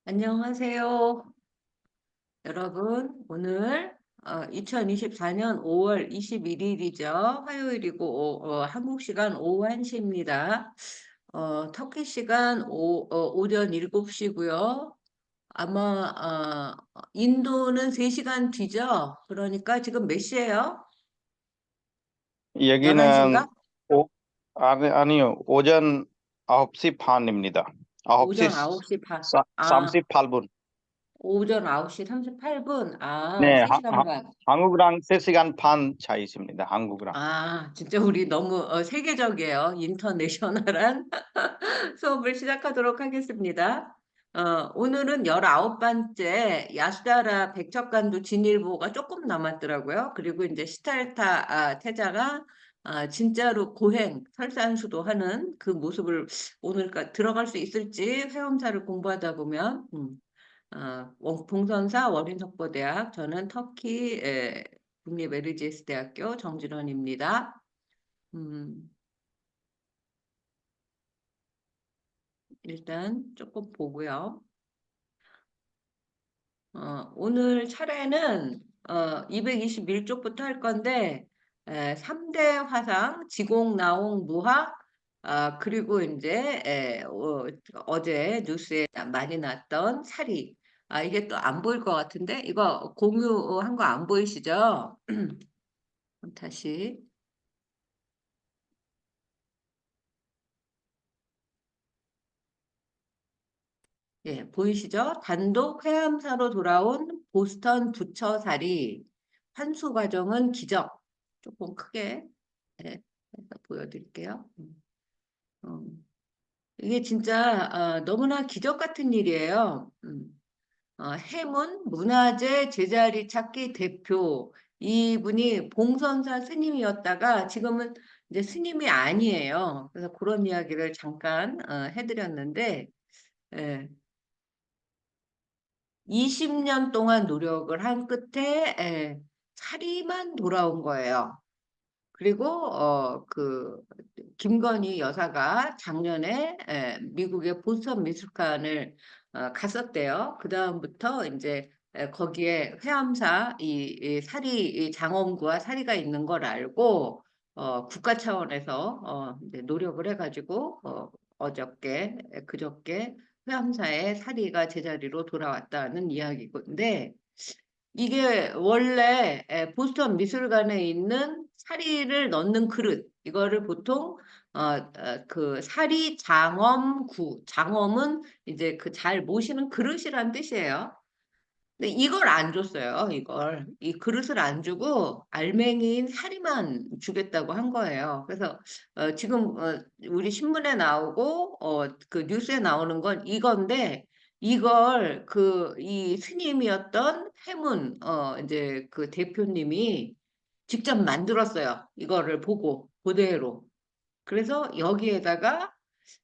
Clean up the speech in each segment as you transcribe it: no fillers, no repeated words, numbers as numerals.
안녕하세요. 여러분, 오늘 2024년 5월 21일이죠. 화요일이고 한국 시간 오후 1시입니다. 터키 시간 오전 7시고요. 아마 인도는 3시간 뒤죠. 그러니까 지금 몇 시예요? 여기는 11시인가? 아니요. 오전 9시 반입니다. 9시 오전 9시 반. 38분. 오전 9시 38분. 네, 3시간 반. 한국랑 3시간 반 차이 있습니다. 한국랑. 진짜 우리 너무 세계적이에요. 인터내셔널한 수업을 시작하도록 하겠습니다. 오늘은 19번째 야수다라 백척간도 진일보가 조금 남았더라고요. 그리고 이제 시탈타 태자가 진짜로 고행, 설산수도하는 그 모습을 오늘 들어갈 수 있을지 회원사를 공부하다 보면 동선사 원인석보대학, 저는 터키 국립에르지스 대학교 정진원입니다. 음, 일단 조금 보고요. 오늘 차례는 221쪽부터 할 건데 3대 화상, 지공, 나홍, 무학, 그리고 이제 어제 뉴스에 많이 났던 사리. 이게 또 안 보일 것 같은데 이거 공유한 거 안 보이시죠? 다시. 예, 보이시죠? 단독 회암사로 돌아온 보스턴 부처살이 환수 과정은 기적. 조금 크게 예, 해서 보여드릴게요. 이게 진짜 너무나 기적 같은 일이에요. 해문 문화재 제자리 찾기 대표 이분이 봉선사 스님이었다가 지금은 이제 스님이 아니에요. 그래서 그런 이야기를 잠깐 해드렸는데 예, 20년 동안 노력을 한 끝에 사리만 돌아온 거예요. 그리고 김건희 여사가 작년에 미국의 보스턴 미술관을 갔었대요. 그 다음부터 이제 거기에 회암사 이 사리 이 장엄구와 사리가 있는 걸 알고 국가 차원에서 이제 노력을 해가지고 어저께 그저께 회암사의 사리가 제자리로 돌아왔다는 이야기인데 이게 원래 보스턴 미술관에 있는 사리를 넣는 그릇 이거를 보통 그 사리 장엄구 장엄은 이제 그 잘 모시는 그릇이란 뜻이에요. 근데 이걸 안 줬어요. 이 그릇을 안 주고 알맹이인 사리만 주겠다고 한 거예요. 그래서 지금 우리 신문에 나오고 그 뉴스에 나오는 건 이건데 이걸 이 스님이었던 해문 이제 그 대표님이 직접 만들었어요. 이거를 보고 그대로. 그래서 여기에다가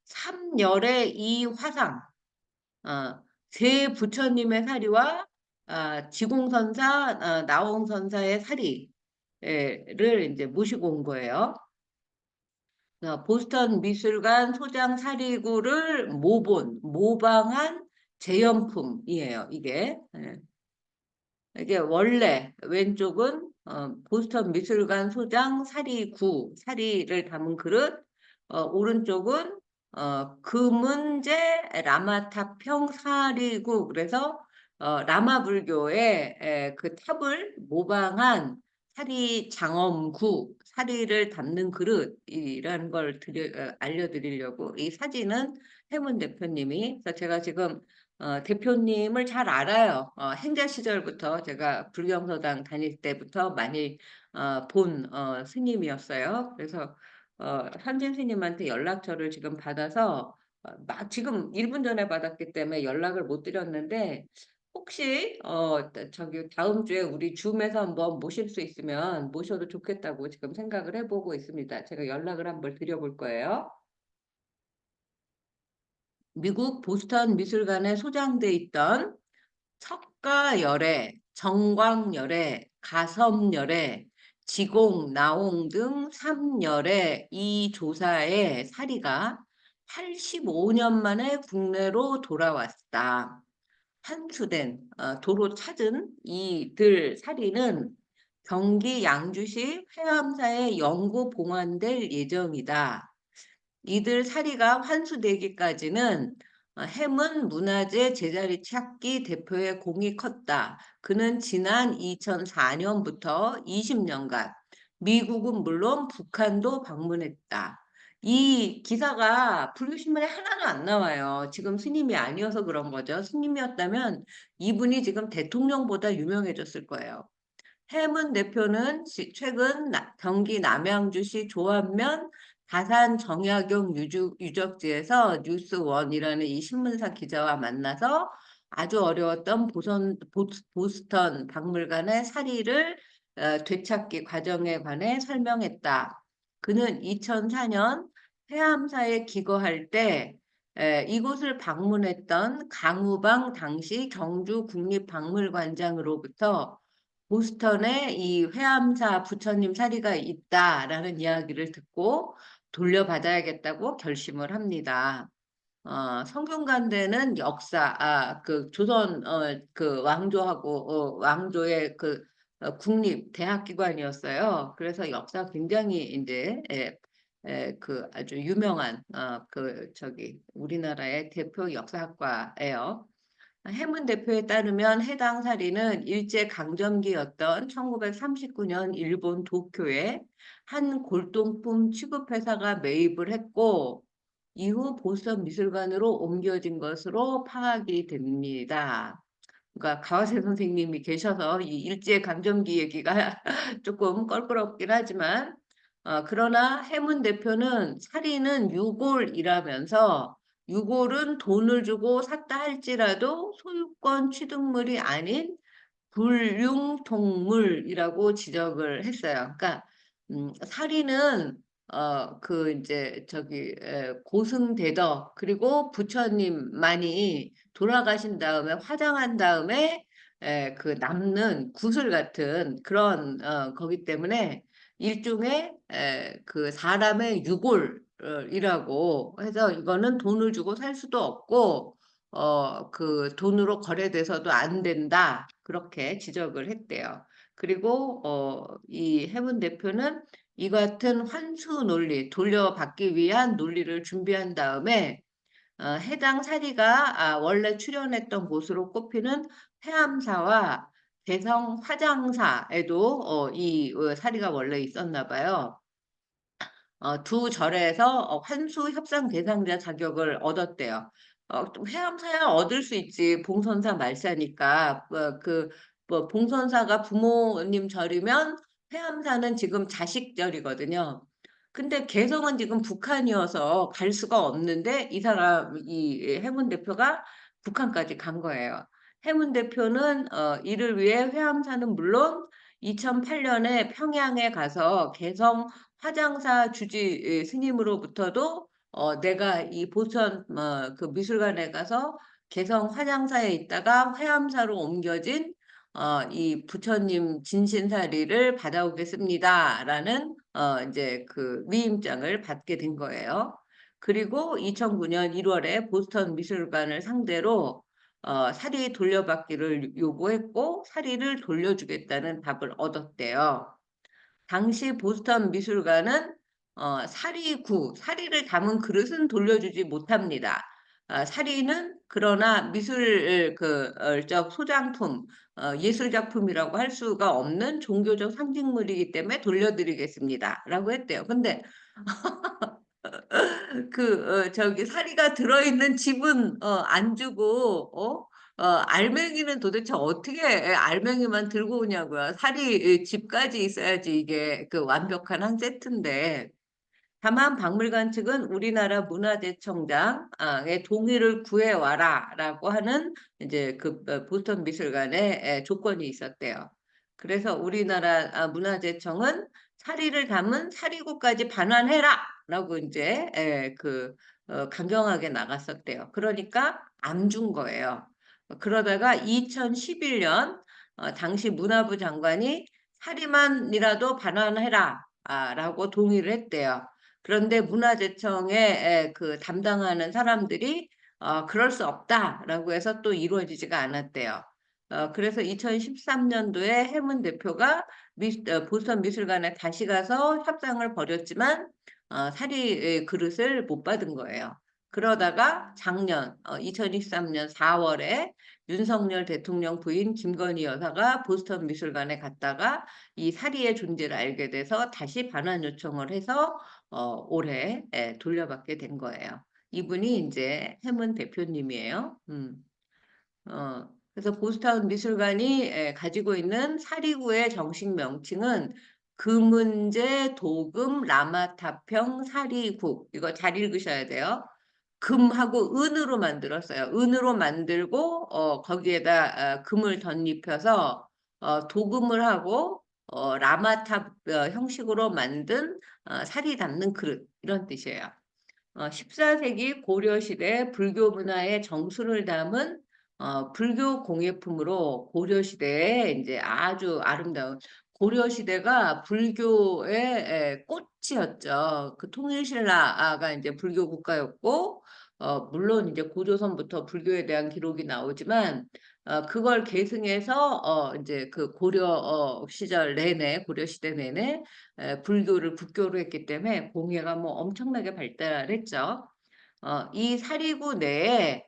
삼열의 이 화상 세 부처님의 사리와 지공선사, 나홍선사의 사리를 이제 모시고 온 거예요. 보스턴 미술관 소장 사리구를 모방한 재현품이에요, 이게. 이게 원래 왼쪽은 보스턴 미술관 소장 사리구, 사리를 담은 그릇, 오른쪽은 금은제 라마탑형 사리구, 그래서 라마 불교의 그 탑을 모방한 사리 장엄구, 사리를 담는 그릇이라는 걸 알려드리려고 이 사진은 해문 대표님이, 그래서 제가 지금 대표님을 잘 알아요. 행자 시절부터 제가 불경서당 다닐 때부터 많이 본 스님이었어요. 그래서 현진 스님한테 연락처를 지금 받아서 지금 1분 전에 받았기 때문에 연락을 못 드렸는데 혹시 저기 다음 주에 우리 줌에서 한번 모실 수 있으면 모셔도 좋겠다고 지금 생각을 해보고 있습니다. 제가 연락을 한번 드려볼 거예요. 미국 보스턴 미술관에 소장돼 있던 석가열애, 정광열애, 가섬열애, 지공, 나홍 등 3열의 이 조사의 사리가 85년 만에 국내로 돌아왔다. 환수된 도로 찾은 이들 사리는 경기 양주시 회암사에 영구 봉환될 예정이다. 이들 사리가 환수되기까지는 해문 문화재 제자리 찾기 대표의 공이 컸다. 그는 지난 2004년부터 20년간 미국은 물론 북한도 방문했다. 이 기사가 불교신문에 하나도 안 나와요. 지금 스님이 아니어서 그런 거죠. 스님이었다면 이분이 지금 대통령보다 유명해졌을 거예요. 해문 대표는 최근 경기 남양주시 조안면 다산 정약용 유적지에서 뉴스원이라는 이 신문사 기자와 만나서 아주 어려웠던 보스턴 박물관의 사리를 되찾기 과정에 관해 설명했다. 그는 2004년 해암사에 기거할 때 이곳을 방문했던 강우방 당시 경주 국립박물관장으로부터 보스턴에 이 회암사 부처님 사리가 있다라는 이야기를 듣고 돌려받아야겠다고 결심을 합니다. 성균관대는 역사, 그 조선 그 왕조하고 왕조의 그 국립 대학기관이었어요. 그래서 역사 굉장히 이제 그 아주 유명한 그 저기 우리나라의 대표 역사학과예요. 해문 대표에 따르면 해당 사리는 일제강점기였던 1939년 일본 도쿄에 한 골동품 취급회사가 매입을 했고 이후 보스턴 미술관으로 옮겨진 것으로 파악이 됩니다. 그러니까 가와세 선생님이 계셔서 이 일제강점기 얘기가 조금 껄끄럽긴 하지만 그러나 해문 대표는 사리는 유골이라면서 유골은 돈을 주고 샀다 할지라도 소유권 취득물이 아닌 불융통물이라고 지적을 했어요. 그러니까 사리는 그 이제 저기 고승대덕 그리고 부처님만이 돌아가신 다음에 화장한 다음에 그 남는 구슬 같은 그런 거기 때문에 일종의 그 사람의 유골이라고 해서 이거는 돈을 주고 살 수도 없고 그 돈으로 거래돼서도 안 된다. 그렇게 지적을 했대요. 그리고 이 해문 대표는 이 같은 환수 논리, 돌려받기 위한 논리를 준비한 다음에 해당 사리가 원래 출연했던 곳으로 꼽히는 해암사와 대성 화장사에도 이 사리가 원래 있었나 봐요. 두 절에서 환수 협상 대상자 자격을 얻었대요. 또 해암사야 얻을 수 있지. 봉선사 말사니까. 뭐 봉선사가 부모님 절이면 해암사는 지금 자식 절이거든요. 근데 개성은 지금 북한이어서 갈 수가 없는데 이 사람, 이 해문 대표가 북한까지 간 거예요. 해문 대표는 이를 위해 해암사는 물론 2008년에 평양에 가서 개성 화장사 주지 스님으로부터도 내가 이 보천 그 미술관에 가서 개성 화장사에 있다가 회암사로 옮겨진 이 부처님 진신사리를 받아오겠습니다라는 이제 그 위임장을 받게 된 거예요. 그리고 2009년 1월에 보스턴 미술관을 상대로 사리 돌려받기를 요구했고 사리를 돌려주겠다는 답을 얻었대요. 당시 보스턴 미술관은 사리를 담은 그릇은 돌려주지 못합니다. 사리는 그러나 미술 적 소장품, 예술 작품이라고 할 수가 없는 종교적 상징물이기 때문에 돌려드리겠습니다. 라고 했대요. 근데 저기 사리가 들어있는 집은 안 주고 알맹이는 도대체 어떻게 알맹이만 들고 오냐고요. 사리 집까지 있어야지 이게 그 완벽한 한 세트인데. 다만 박물관 측은 우리나라 문화재청장의 동의를 구해와라라고 하는 이제 그 보스턴 미술관에 조건이 있었대요. 그래서 우리나라 문화재청은 사리를 담은 사리고까지 반환해라라고 이제 강경하게 나갔었대요. 그러니까 안 준 거예요. 그러다가 2011년 당시 문화부 장관이 사리만이라도 반환해라 라고 동의를 했대요. 그런데 문화재청에 그 담당하는 사람들이 그럴 수 없다라고 해서 또 이루어지지가 않았대요. 그래서 2013년도에 해문 대표가 보스턴 미술관에 다시 가서 협상을 벌였지만 사리 그릇을 못 받은 거예요. 그러다가 작년 2023년 4월에 윤석열 대통령 부인 김건희 여사가 보스턴 미술관에 갔다가 이 사리의 존재를 알게 돼서 다시 반환 요청을 해서 올해 돌려받게 된 거예요. 이분이 이제 해문 대표님이에요. 그래서 보스턴 미술관이 가지고 있는 사리구의 정식 명칭은 금은제 도금 라마타평 사리국. 이거 잘 읽으셔야 돼요. 금하고 은으로 만들었어요. 은으로 만들고 거기에다 금을 덧입혀서 도금을 하고 라마탑 형식으로 만든 사리 담는 그릇 이런 뜻이에요. 14세기 고려시대 불교 문화의 정수를 담은 불교 공예품으로 고려시대에 이제 아주 아름다운 고려시대가 불교의 꽃이었죠. 그 통일신라가 이제 불교 국가였고, 물론 이제 고조선부터 불교에 대한 기록이 나오지만, 그걸 계승해서 이제 그 고려 시절 내내, 고려 시대 내내 불교를 국교로 했기 때문에 공예가 뭐 엄청나게 발달했죠. 이 사리구 내에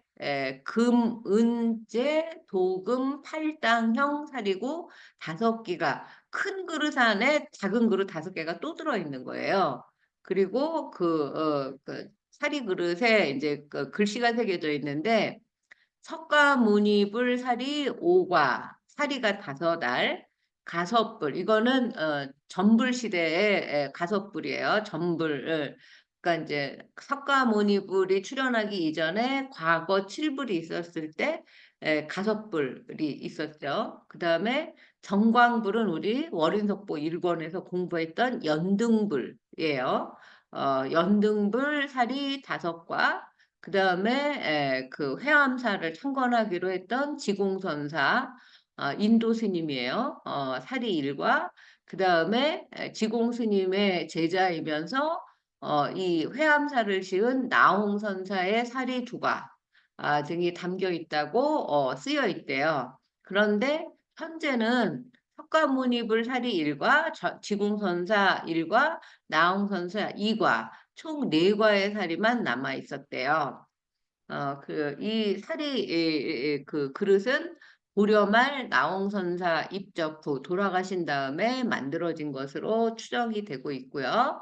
금, 은, 재, 도금, 팔당형 사리구 5개가 큰 그릇 안에 작은 그릇 5개가 또 들어있는 거예요. 그리고 그 사리 그릇에 이제 그 글씨가 새겨져 있는데 석가모니불 사리 5과, 사리가 5알, 가섭불. 이거는 전불 시대의 가섭불이에요. 전불을. 그러니까 이제 석가모니불이 출현하기 이전에 과거 7불이 있었을 때 가섭불이 있었죠. 그 다음에 정광불은 우리 월인석보 1권에서 공부했던 연등불이에요. 연등불 사리 5과, 그 다음에 그 회암사를 창건하기로 했던 지공선사 인도 스님이에요. 사리 1과 그 다음에 지공스님의 제자이면서 이 회암사를 씌운 나홍선사의 사리 2과 등이 담겨 있다고 쓰여 있대요. 그런데 현재는 석가모니불 사리 1과 지공선사 1과 나홍선사 2과 총 4과의 사리만 남아 있었대요. 이 사리 그 그릇은 고려 말 나홍선사 입적 후 돌아가신 다음에 만들어진 것으로 추정이 되고 있고요.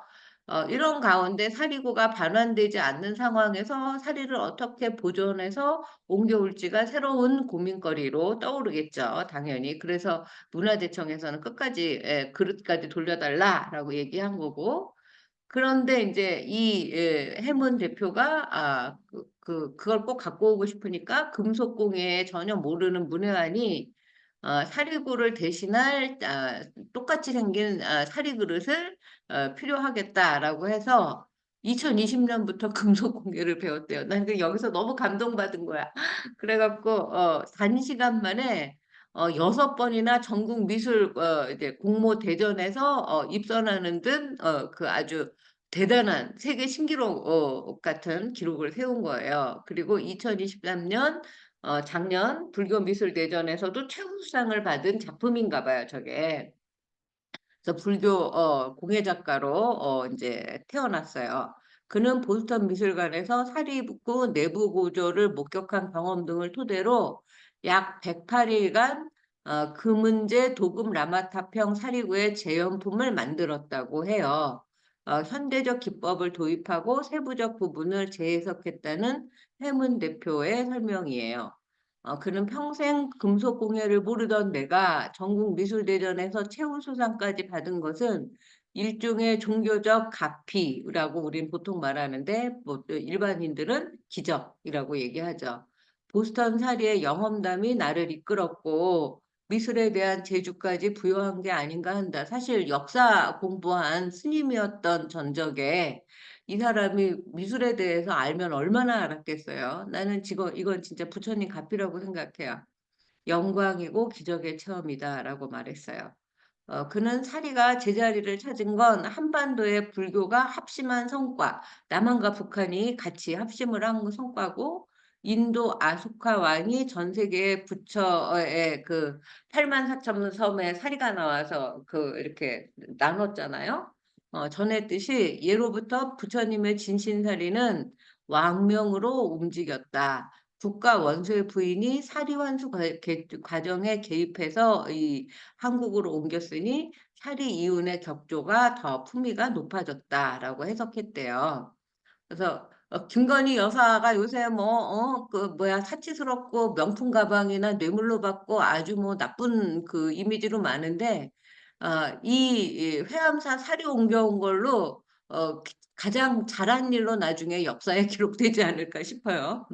이런 가운데 사리구가 반환되지 않는 상황에서 사리를 어떻게 보존해서 옮겨올지가 새로운 고민거리로 떠오르겠죠, 당연히. 그래서 문화재청에서는 끝까지 그릇까지 돌려달라라고 얘기한 거고. 그런데 이제 이 해문 대표가 그걸 꼭 갖고 오고 싶으니까 금속공예에 전혀 모르는 문외한이 사리구를 대신할 똑같이 생긴 사리그릇을 필요하겠다라고 해서 2020년부터 금속공예를 배웠대요. 난 여기서 너무 감동받은 거야. 그래갖고 단시간 만에 6번이나 전국 미술 이제 공모 대전에서 입선하는 등 그 아주 대단한 세계 신기록 같은 기록을 세운 거예요. 그리고 2023년 작년 불교미술대전에서도 최우수상을 받은 작품인가 봐요, 저게. 그래서 불교 공예작가로 이제 태어났어요. 그는 보스턴 미술관에서 사리붓고 내부 구조를 목격한 경험 등을 토대로 약 108일간 금은제 도금 라마타평 사리구의 재현품을 만들었다고 해요. 현대적 기법을 도입하고 세부적 부분을 재해석했다는 해문 대표의 설명이에요. 그는 평생 금속 공예를 모르던 내가 전국 미술대전에서 최우수상까지 받은 것은 일종의 종교적 가피라고 우린 보통 말하는데 뭐 또 일반인들은 기적이라고 얘기하죠. 보스턴 사리의 영험담이 나를 이끌었고 미술에 대한 재주까지 부여한 게 아닌가 한다. 사실 역사 공부한 스님이었던 전적에 이 사람이 미술에 대해서 알면 얼마나 알았겠어요. 나는 지금 이건 진짜 부처님 가피라고 생각해요. 영광이고 기적의 체험이다라고 말했어요. 그는 사리가 제자리를 찾은 건 한반도의 불교가 합심한 성과, 남한과 북한이 같이 합심을 한 성과고 인도 아소카 왕이 전 세계 부처의 그 84,000 섬에 사리가 나와서 그 이렇게 나눴잖아요. 전했듯이 예로부터 부처님의 진신사리는 왕명으로 움직였다. 국가 원수의 부인이 사리 환수 과정에 개입해서 이 한국으로 옮겼으니 사리 이윤의 격조가 더 품위가 높아졌다라고 해석했대요. 그래서 김건희 여사가 요새 사치스럽고 명품 가방이나 뇌물로 받고 아주 뭐 나쁜 그 이미지로 많은데 이 회암사 사리 옮겨온 걸로 가장 잘한 일로 나중에 역사에 기록되지 않을까 싶어요.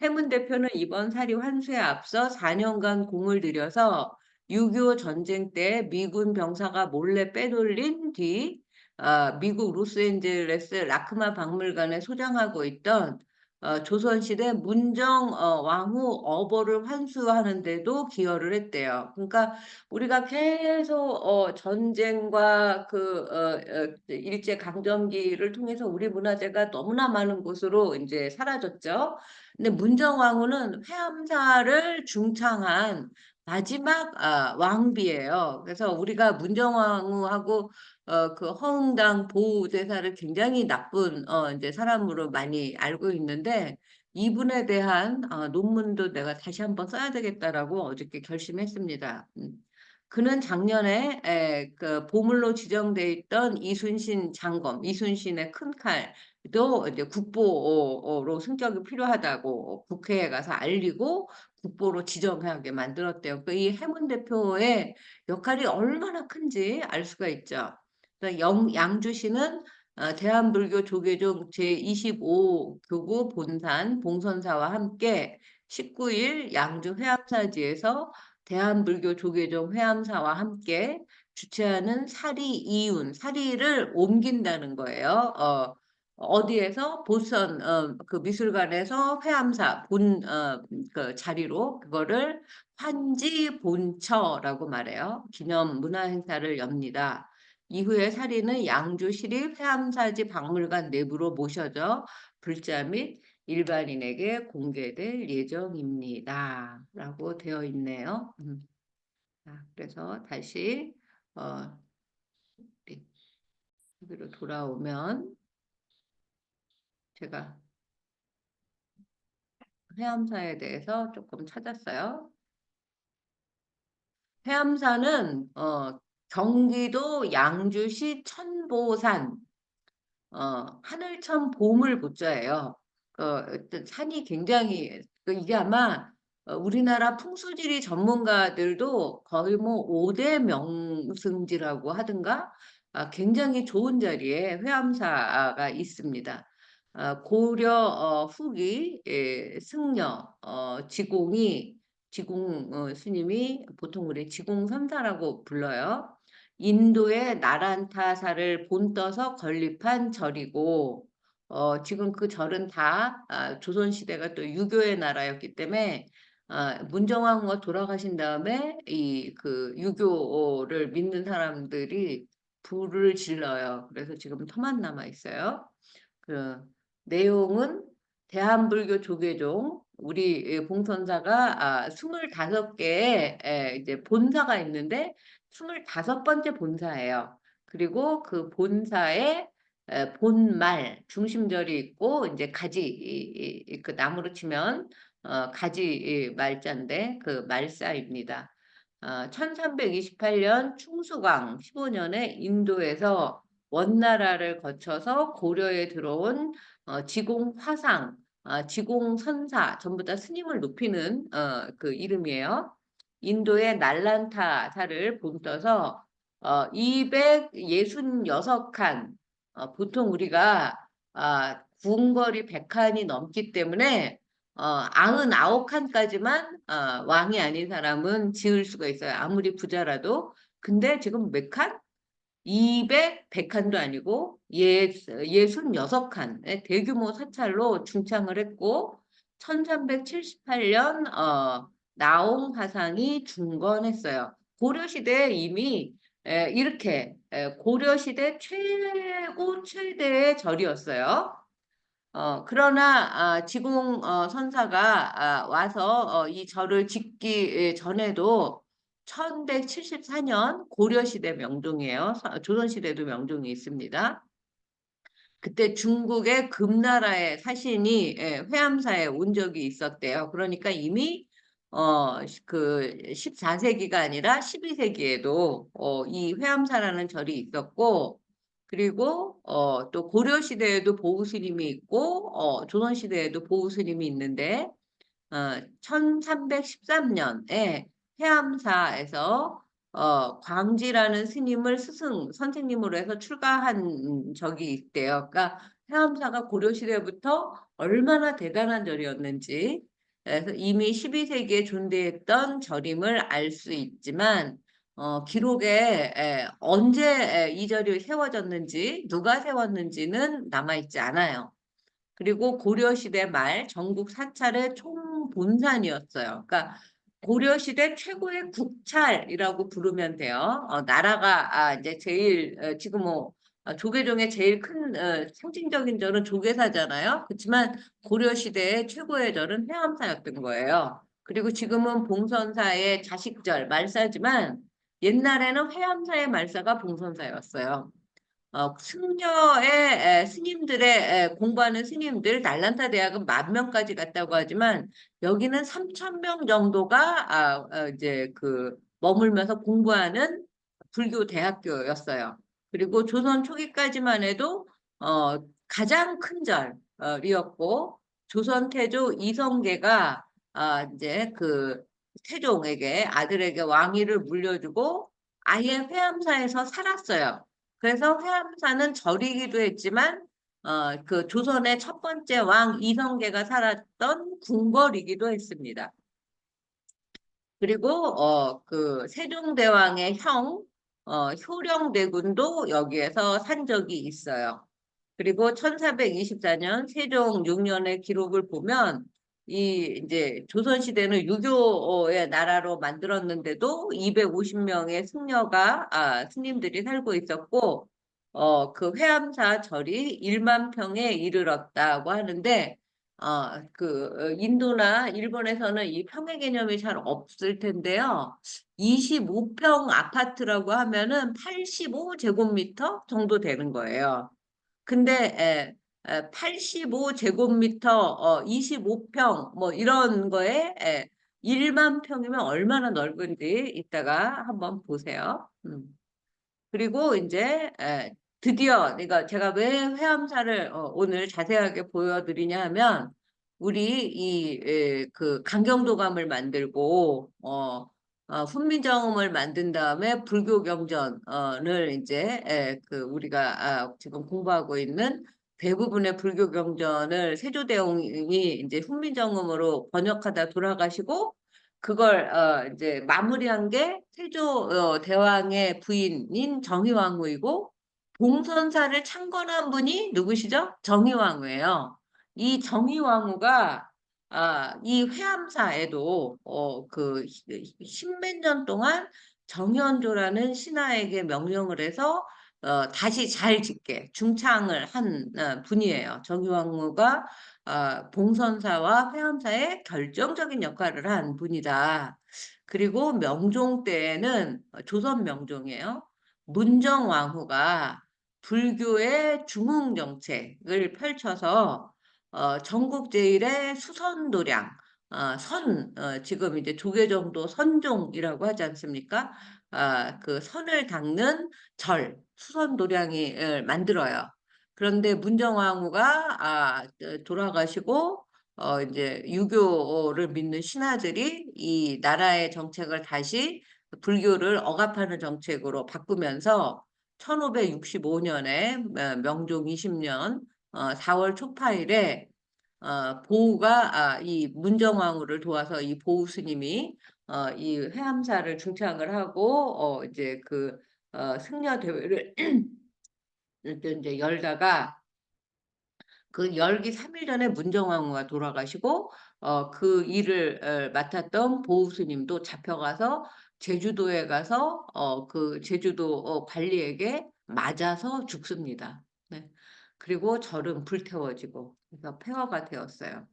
해문 대표는 이번 사리 환수에 앞서 4년간 공을 들여서 6.25 전쟁 때 미군 병사가 몰래 빼돌린 뒤 미국 로스앤젤레스 라크마 박물관에 소장하고 있던 조선시대 문정 왕후 어버를 환수하는데도 기여를 했대요. 그러니까 우리가 계속 전쟁과 일제 강점기를 통해서 우리 문화재가 너무나 많은 곳으로 이제 사라졌죠. 근데 문정 왕후는 회암사를 중창한 마지막 왕비예요. 그래서 우리가 문정 왕후하고 그 허응당 보호대사를 굉장히 나쁜 이제 사람으로 많이 알고 있는데 이분에 대한 논문도 내가 다시 한번 써야 되겠다라고 어저께 결심했습니다. 그는 작년에 그 보물로 지정돼 있던 이순신 장검, 이순신의 큰 칼도 이제 국보로 승격이 필요하다고 국회에 가서 알리고 국보로 지정하게 만들었대요. 이 해문 대표의 역할이 얼마나 큰지 알 수가 있죠. 양주시는 대한불교 조계종 제25교구 본산 봉선사와 함께 19일 양주 회암사지에서 대한불교 조계종 회암사와 함께 주최하는 사리 이윤, 사리를 옮긴다는 거예요. 어디에서 보선 그 미술관에서 회암사 그 자리로 그거를 환지 본처라고 말해요. 기념 문화 행사를 엽니다. 이후에 사리는 양주시립 해암사지 박물관 내부로 모셔져 불자 및 일반인에게 공개될 예정입니다. 라고 되어 있네요. 그래서 다시 여기로 돌아오면 제가 해암사에 대해서 조금 찾았어요. 해암사는 경기도 양주시 천보산 하늘천 보물 보자예요. 어떤 산이 굉장히 이게 아마 우리나라 풍수지리 전문가들도 거의 뭐 5대 명승지라고 하든가 굉장히 좋은 자리에 회암사가 있습니다. 고려 후기 승려 지공 스님이 보통 우리 지공선사라고 불러요. 인도의 나란타사를 본떠서 건립한 절이고 지금 그 절은 다 조선시대가 또 유교의 나라였기 때문에 문정왕후가 돌아가신 다음에 이 그 유교를 믿는 사람들이 불을 질러요. 그래서 지금 터만 남아 있어요. 그 내용은 대한불교 조계종 우리 봉선사가 25개의 이제 본사가 있는데 25번째 본사예요. 그리고 그 본사에 본말 중심절이 있고 이제 가지 그 나무로 치면 가지 말자인데 그 말사입니다. 1328년 충수광 15년에 인도에서 원나라를 거쳐서 고려에 들어온 지공 화상, 지공 선사 전부 다 스님을 높이는 그 이름이에요. 인도의 날란타사를 본떠서 266칸 보통 우리가 궁궐이 100칸이 넘기 때문에 99칸까지만 왕이 아닌 사람은 지을 수가 있어요. 아무리 부자라도. 근데 지금 몇 칸? 100칸도 아니고 66칸의 대규모 사찰로 중창을 했고 1378년 나홍 화상이 중건했어요. 고려시대에 이미 이렇게 고려시대 최고 최대의 절이었어요. 그러나 지공 선사가 와서 이 절을 짓기 전에도 1174년 고려시대 명종이에요. 조선시대도 명종이 있습니다. 그때 중국의 금나라의 사신이 회암사에 온 적이 있었대요. 그러니까 이미 그 14세기가 아니라 12세기에도 이 회암사라는 절이 있었고, 그리고 또 고려 시대에도 보우 스님이 있고 조선 시대에도 보우 스님이 있는데 1313년에 해암사에서 광지라는 스님을 스승 선생님으로 해서 출가한 적이 있대요. 그러니까 해암사가 고려 시대부터 얼마나 대단한 절이었는지, 그래서 이미 12세기에 존재했던 절임을 알 수 있지만 기록에 언제 이 절이 세워졌는지 누가 세웠는지는 남아있지 않아요. 그리고 고려시대 말 전국 사찰의 총본산이었어요. 그러니까 고려시대 최고의 국찰이라고 부르면 돼요. 나라가 이제 제일 지금 뭐 조계종의 제일 큰 상징적인 절은 조계사잖아요. 그렇지만 고려시대의 최고의 절은 해암사였던 거예요. 그리고 지금은 봉선사의 자식절 말사지만 옛날에는 해암사의 말사가 봉선사였어요. 승려의 스님들의 공부하는 스님들 날란타 대학은 10,000명까지 갔다고 하지만 여기는 3,000명 정도가 이제 그 머물면서 공부하는 불교 대학교였어요. 그리고 조선 초기까지만 해도 가장 큰 절이었고 조선 태조 이성계가 이제 그 태종에게 아들에게 왕위를 물려주고 아예 회암사에서 살았어요. 그래서 회암사는 절이기도 했지만 그 조선의 첫 번째 왕 이성계가 살았던 궁궐이기도 했습니다. 그리고 그 세종대왕의 형 효령대군도 여기에서 산 적이 있어요. 그리고 1424년 세종 6년의 기록을 보면 이 이제 조선시대는 유교의 나라로 만들었는데도 250명의 스님들이 살고 있었고 그 회암사 절이 1만 평에 이르렀다고 하는데 인도나 일본에서는 이 평의 개념이 잘 없을 텐데요. 25평 아파트라고 하면은 85제곱미터 정도 되는 거예요. 근데 85제곱미터 25평 뭐 이런 거에 1만 평이면 얼마나 넓은지 이따가 한번 보세요. 그리고 이제 드디어 제가 왜 회암사를 오늘 자세하게 보여드리냐 하면 우리 그 강경도감을 만들고 훈민정음을 만든 다음에 불교경전을 이제 그 우리가 지금 공부하고 있는 대부분의 불교경전을 세조대왕이 이제 훈민정음으로 번역하다 돌아가시고 그걸 이제 마무리한 게 세조 대왕의 부인인 정의왕후이고 봉선사를 창건한 분이 누구시죠? 정의왕후예요. 이 정의왕후가 이 회암사에도 그 십몇 년 동안 정현조라는 신하에게 명령을 해서 다시 잘 짓게 중창을 한 분이에요. 정의왕후가 봉선사와 회암사의 결정적인 역할을 한 분이다. 그리고 명종 때에는 조선 명종이에요. 문정왕후가 불교의 중흥 정책을 펼쳐서 전국 제일의 수선도량 지금 이제 조계종도 선종이라고 하지 않습니까? 그 선을 닦는 수선도량이 만들어요. 그런데 문정왕후가 돌아가시고 이제 유교를 믿는 신하들이 이 나라의 정책을 다시 불교를 억압하는 정책으로 바꾸면서 1565년에 명종 20년 4월 초파일에 보우가 이 문정왕후를 도와서 이 보우 스님이 이 회암사를 중창을 하고 이제 그 승려 대회를 이제 열다가 그 열기 3일 전에 문정왕후가 돌아가시고 그 일을 맡았던 보우 스님도 잡혀가서 제주도에 가서 그 제주도 관리에게 맞아서 죽습니다. 네. 그리고 절은 불태워지고 그래서 폐허가 되었어요.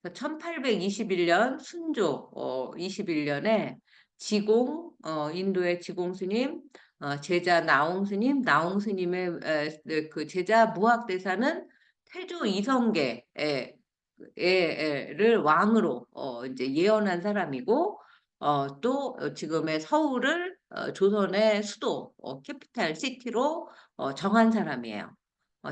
1821년 순조 21년에 지공 인도의 지공 스님 제자 나옹 스님 스님의 그 제자 무학대사는 태조 이성계를 왕으로 이제 예언한 사람이고 또 지금의 서울을 조선의 수도 캐피탈 시티로 정한 사람이에요.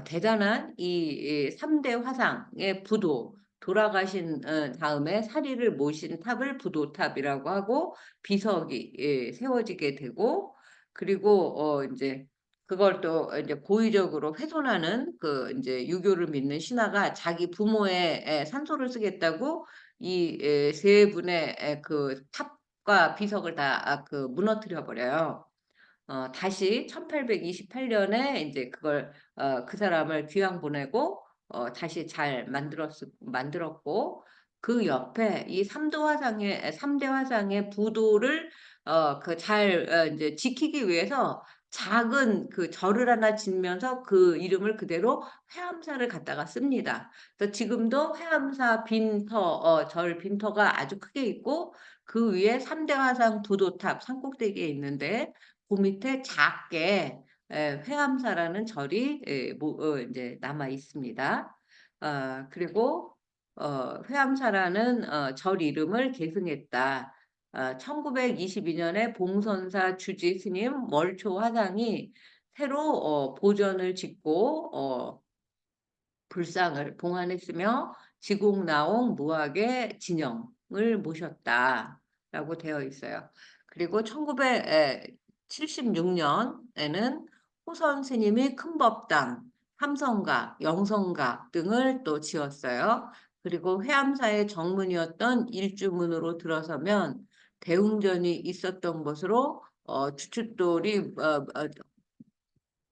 대단한 이 3대 화상의 부도 돌아가신 다음에 사리를 모신 탑을 부도탑이라고 하고 비석이 세워지게 되고 그리고 이제 그걸 또 이제 고의적으로 훼손하는 그 이제 유교를 믿는 신하가 자기 부모의 산소를 쓰겠다고 이 세 분의 그 탑과 비석을 다 그 무너뜨려 버려요. 다시 1828년에 이제 그걸 그 사람을 귀양 보내고 다시 잘 만들었고 그 옆에 이 삼대 화상의 부도를 그 잘 이제 지키기 위해서 작은 그 절을 하나 짓면서 그 이름을 그대로 회암사를 갖다가 씁니다. 그래서 지금도 회암사 절 빈터가 아주 크게 있고 그 위에 삼대 화상 부도탑 산꼭대기에 있는데 그 밑에 작게 회암사라는 절이 이제 남아 있습니다. 그리고 회암사라는 절 이름을 계승했다. 1922년에 봉선사 주지 스님 월초 화상이 새로 보전을 짓고 불상을 봉안했으며 지공나옹 무학의 진영을 모셨다라고 되어 있어요. 그리고 1976년에는 호선 스님이 큰법당, 삼성각, 영성각 등을 또 지었어요. 그리고 회암사의 정문이었던 일주문으로 들어서면 대웅전이 있었던 곳으로 주춧돌이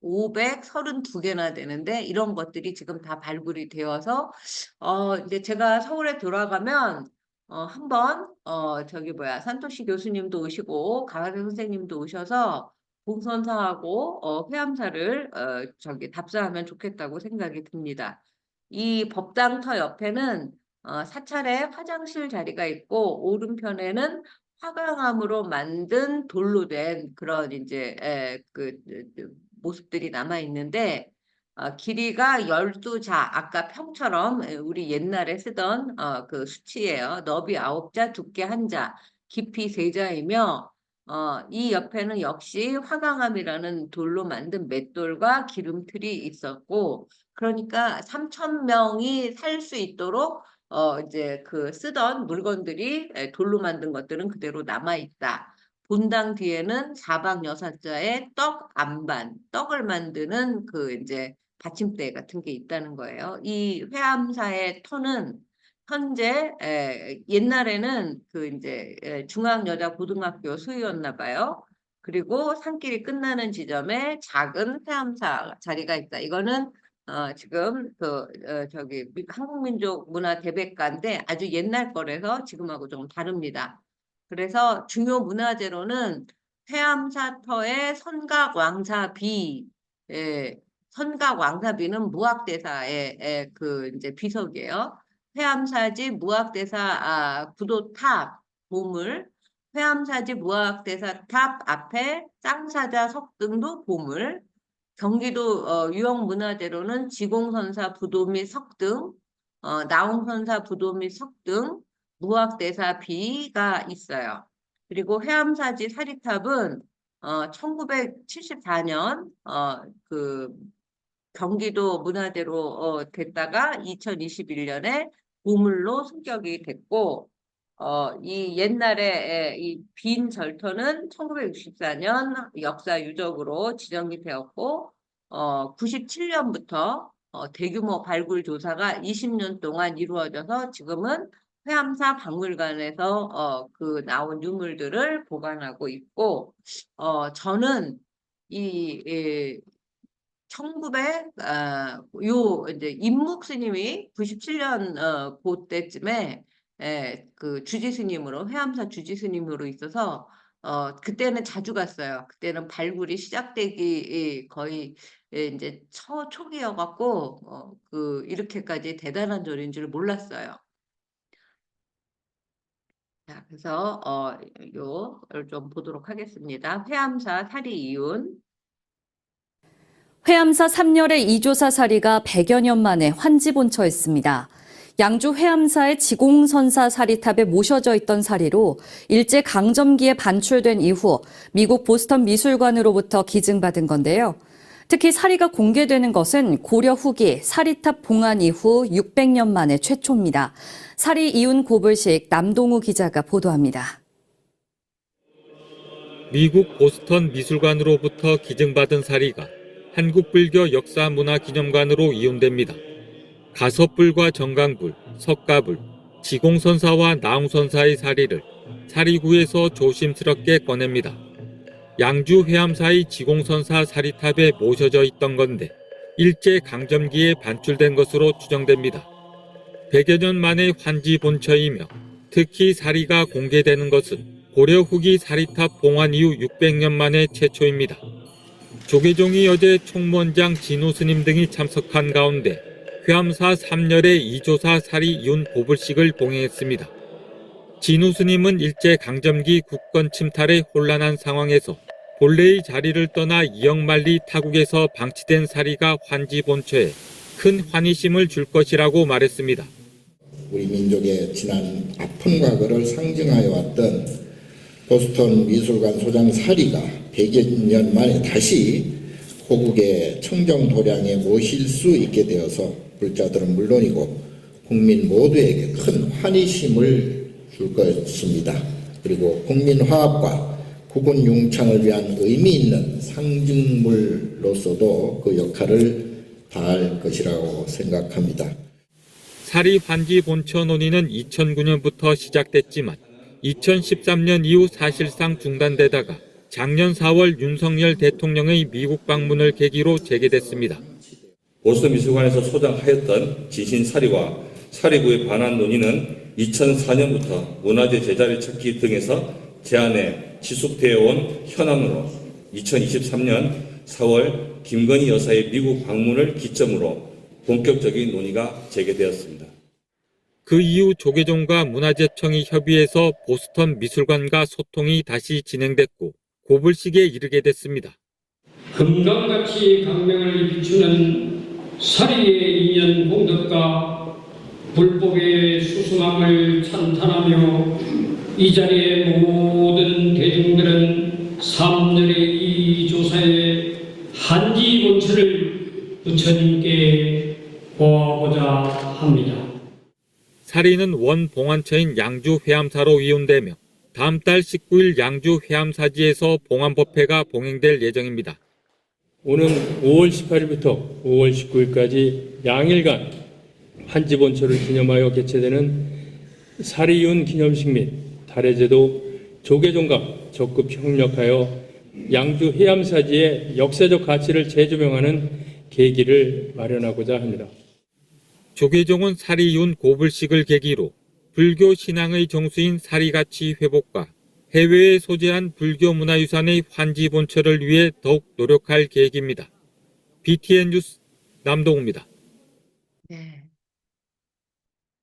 532개나 되는데 이런 것들이 지금 다 발굴이 되어서 이제 제가 서울에 돌아가면 한번 저기 뭐야 산토시 교수님도 오시고 가하세 선생님도 오셔서 봉선사하고 회암사를 저기 답사하면 좋겠다고 생각이 듭니다. 이 법당터 옆에는 사찰의 화장실 자리가 있고 오른편에는 화강암으로 만든 돌로 된 그런 이제 모습들이 남아 있는데 길이가 12자 아까 평처럼 우리 옛날에 쓰던 그 수치예요. 너비 9자, 두께 1자, 깊이 3자이며 이 옆에는 역시 화강암이라는 돌로 만든 맷돌과 기름틀이 있었고 그러니까 3,000명이 살 수 있도록 이제 그 쓰던 물건들이 돌로 만든 것들은 그대로 남아 있다. 본당 뒤에는 사방 여사자의 떡 안반, 떡을 만드는 그 이제 받침대 같은 게 있다는 거예요. 이 회암사의 터는 현재 옛날에는 그 이제 중앙여자고등학교 소유였나 봐요. 그리고 산길이 끝나는 지점에 작은 회암사 자리가 있다. 이거는 지금 그 저기 한국민족문화대백과인데 아주 옛날 거라서 지금하고 좀 다릅니다. 그래서 중요 문화재로는 회암사터의 선각왕사비, 선각왕사비는 무학대사의 그 이제 비석이에요. 회암사지 무학대사 구도탑 보물, 회암사지 무학대사 탑 앞에 쌍사자 석등도 보물, 경기도 유형문화재로는 지공선사 부도 및 석등, 나홍선사 부도 및 석등, 무학대사 비가 있어요. 그리고 해암사지 사리탑은 1974년 그 경기도 문화재로 됐다가 2021년에 보물로 승격이 됐고 이 옛날에 이 빈 절터는 1964년 역사 유적으로 지정이 되었고 97년부터 대규모 발굴 조사가 20년 동안 이루어져서 지금은 회암사 박물관에서 그 나온 유물들을 보관하고 있고 저는 이 1900, 요, 이제, 임묵 스님이 97년, 그때쯤에, 그 주지 스님으로, 회암사 주지 스님으로 있어서, 그때는 자주 갔어요. 그때는 발굴이 시작되기 거의 이제 초기여갖고 이렇게까지 대단한 절인 줄 몰랐어요. 자, 그래서 요걸 좀 보도록 하겠습니다. 회암사 사리 이윤. 회암사 3열의 이조사 사리가 100여 년 만에 환지본처했습니다. 양주 회암사의 지공선사 사리탑에 모셔져 있던 사리로 일제 강점기에 반출된 이후 미국 보스턴 미술관으로부터 기증받은 건데요. 특히 사리가 공개되는 것은 고려 후기 사리탑 봉안 이후 600년 만에 최초입니다. 사리 이윤 고불식 남동우 기자가 보도합니다. 미국 보스턴 미술관으로부터 기증받은 사리가 한국불교 역사문화기념관으로 이용됩니다. 가섭불과 정강불, 석가불, 지공선사와 나홍선사의 사리를 사리구에서 조심스럽게 꺼냅니다. 양주 회암사의 지공선사 사리탑에 모셔져 있던 건데 일제 강점기에 반출된 것으로 추정됩니다. 100여 년 만에 환지 본처이며 특히 사리가 공개되는 것은 고려 후기 사리탑 봉안 이후 600년 만에 최초입니다. 조계종이 어제 총무원장 진우 스님 등이 참석한 가운데 회암사 3열의 이조사 사리 이윤 고불식을 봉행했습니다. 진우 스님은 일제 강점기 국권 침탈의 혼란한 상황에서 본래의 자리를 떠나 이영만리 타국에서 방치된 사리가 환지 본처에 큰 환희심을 줄 것이라고 말했습니다. 우리 민족의 지난 아픈 과거를 상징하여 왔던 보스턴 미술관 소장 사리가 100여 년 만에 다시 호국의 청정도량에 모실 수 있게 되어서 불자들은 물론이고 국민 모두에게 큰 환희심을 줄 것입니다. 그리고 국민 화합과 국군 융창을 위한 의미 있는 상징물로서도 그 역할을 다할 것이라고 생각합니다. 사리 환지 본처 논의는 2009년부터 시작됐지만 2013년 이후 사실상 중단되다가 작년 4월 윤석열 대통령의 미국 방문을 계기로 재개됐습니다. 보스턴 미술관에서 소장하였던 지신사리와 사리구에 관한 논의는 2004년부터 문화재 제자리 찾기 등에서 제안에 지속되어 온 현안으로 2023년 4월 김건희 여사의 미국 방문을 기점으로 본격적인 논의가 재개되었습니다. 그 이후 조계종과 문화재청이 협의해서 보스턴 미술관과 소통이 다시 진행됐고 고불식에 이르게 됐습니다. 금강같이 강명을 비추는 사리의 인연 공덕과 불법의 수승함을 찬탄하며 이 자리의 모든 대중들은 3열의 이 조사의 한지 본처를 부처님께 보아보자 합니다. 사리는 원 봉안처인 양주 회암사로 이용되며 다음 달 19일 양주 회암사지에서 봉안법회가 봉행될 예정입니다. 오는 5월 18일부터 5월 19일까지 양일간 한지본처를 기념하여 개최되는 사리윤 기념식 및 달해제도 조계종과 적극 협력하여 양주 회암사지의 역사적 가치를 재조명하는 계기를 마련하고자 합니다. 조계종은 사리윤 고불식을 계기로 불교 신앙의 정수인 사리가치 회복과 해외에 소재한 불교 문화유산의 환지 본처를 위해 더욱 노력할 계획입니다. BTN 뉴스 남동우입니다. 네.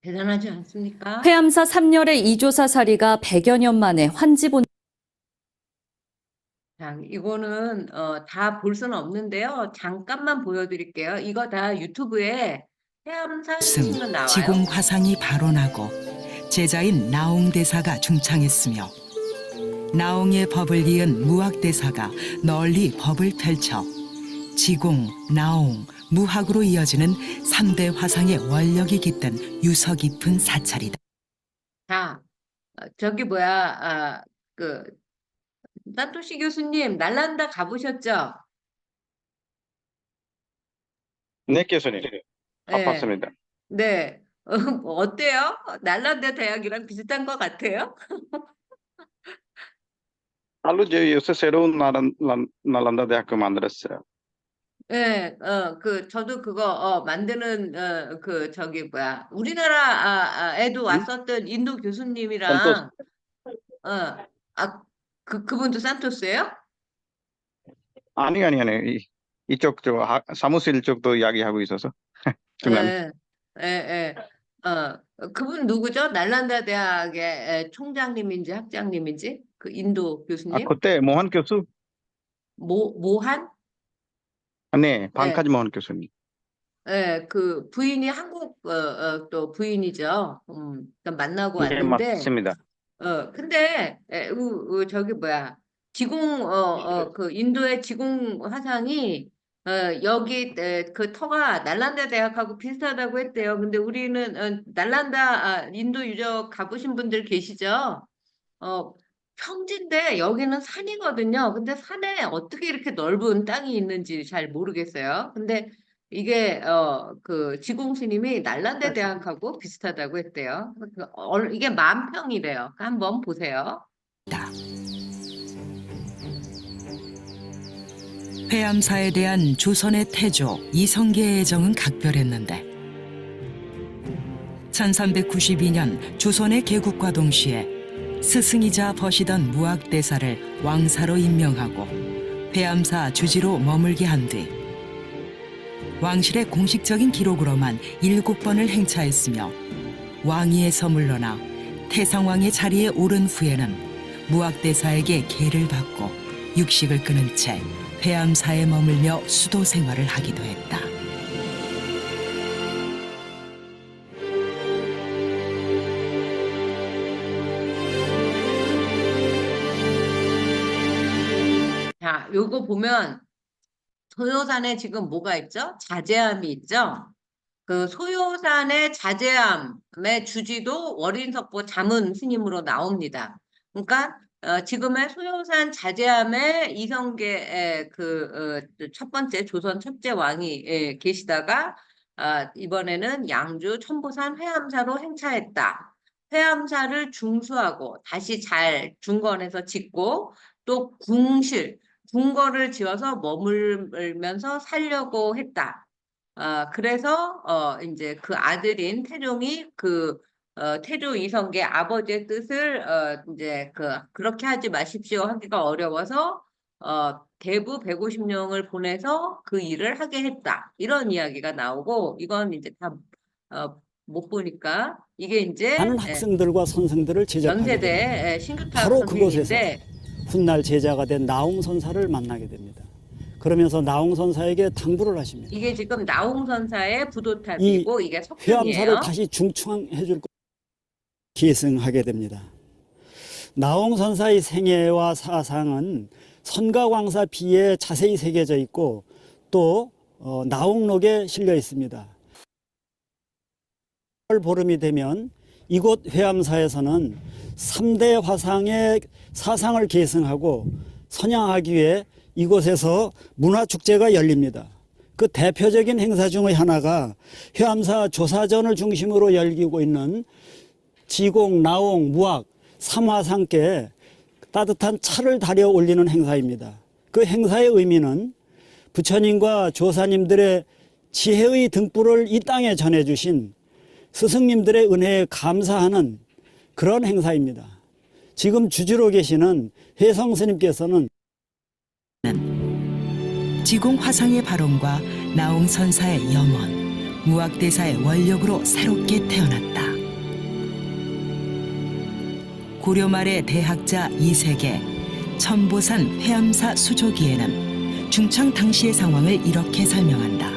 대단하지 않습니까? 회암사 3열의 이조사 사리가 100여 년 만에 환지본 자, 이거는 다 볼 수는 없는데요. 잠깐만 보여드릴게요. 이거 다 유튜브에 해암사 치면 나와요. 지공 화상이 발원하고 제자인 나홍 대사가 중창했으며 나홍의 법을 이은 무학 대사가 널리 법을 펼쳐 지공, 나홍, 무학으로 이어지는 3대 화상의 원력이 깃든 유서 깊은 사찰이다. 자, 저기 뭐야, 나토시 교수님, 날란다 가보셨죠? 네, 교수님. 네. 가봤습니다. 네. 어때요? 날란다 대학이랑 비슷한 것 같아요? 알로 제 요새 새로운 나란다 대학교 만들었어요. 네, 저도 그거, 만드는, 저기 뭐야, 우리나라, 애도 왔었던 인도 교수님이랑, 그분도 산토스예요? 아니, 이쪽, 사무실 쪽도 이야기하고 있어서. 중간에. 예, 예, 예. 그분 누구죠? 날란다 대학의 총장님인지 학장님인지? 그 인도 교수님? 그때 모한 교수? 모한? 네, 네. 방카지 모한 교수님. 예, 그 부인이 한국 또 부인이죠. 그러니까 만나고 네, 왔는데 맞습니다. 근데 저기 뭐야 그 인도의 지공 화상이 여기 그 터가 날란다 대학하고 비슷하다고 했대요. 근데 우리는 날란다 인도 유적 가보신 분들 계시죠? 어, 평지인데 여기는 산이거든요. 근데 산에 어떻게 이렇게 넓은 땅이 있는지 잘 모르겠어요. 근데 이게 그 지공스님이 날란대 대학하고 비슷하다고 했대요. 이게 10,000평이래요. 한번 보세요. 회암사에 대한 조선의 태조 이성계의 애정은 각별했는데 1392년 조선의 개국과 동시에 스승이자 버시던 무학대사를 왕사로 임명하고 회암사 주지로 머물게 한 뒤 왕실의 공식적인 기록으로만 7번을 행차했으며 왕위에서 물러나 태상왕의 자리에 오른 후에는 무학대사에게 계를 받고 육식을 끊은 채 회암사에 머물며 수도 생활을 하기도 했다. 자, 요거 보면 소요산에 지금 뭐가 있죠? 자제암이 있죠? 그 소요산의 자제암의 주지도 월인석보 자문 스님으로 나옵니다. 그러니까 지금의 소요산 자제암에 이성계 첫 번째 조선 첫째 왕이 계시다가 이번에는 양주 천보산 회암사로 행차했다. 회암사를 중수하고 다시 잘 중건해서 짓고 또 궁궐을 지어서 머물면서 살려고 했다. 그래서 이제 그 아들인 태종이 태조 이성계 아버지의 뜻을 이제 그렇게 하지 마십시오 하기가 어려워서 대부 150명을 보내서 그 일을 하게 했다. 이런 이야기가 나오고 이건 이제 다 못 보니까 이게 이제 많은 학생들과 선생들을 제작하게 됩니다. 연세대 신규탑 바로 그곳에서 선생인데 훗날 제자가 된 나홍선사를 만나게 됩니다. 그러면서 나홍선사에게 당부를 하십니다. 이게 지금 나홍선사의 부도탑이고 이게 회암사를 석탑이에요. 다시 중창해 줄 계승하게 됩니다. 나홍선사의 생애와 사상은 선가광사 비에 자세히 새겨져 있고 또 나홍록에 실려 있습니다. 보름이 되면 이곳 회암사에서는 3대 화상의 사상을 계승하고 선양하기 위해 이곳에서 문화축제가 열립니다. 그 대표적인 행사 중의 하나가 회암사 조사전을 중심으로 열리고 있는 지공, 나홍, 무학, 삼화상께 따뜻한 차를 달여 올리는 행사입니다. 그 행사의 의미는 부처님과 조사님들의 지혜의 등불을 이 땅에 전해주신 스승님들의 은혜에 감사하는 그런 행사입니다. 지금 주지로 계시는 회성 스님께서는 지공 화상의 발원과 나홍 선사의 염원, 무학대사의 원력으로 새롭게 태어났다. 고려 말의 대학자 이세계 천보산 회암사 수조기에는 중창 당시의 상황을 이렇게 설명한다.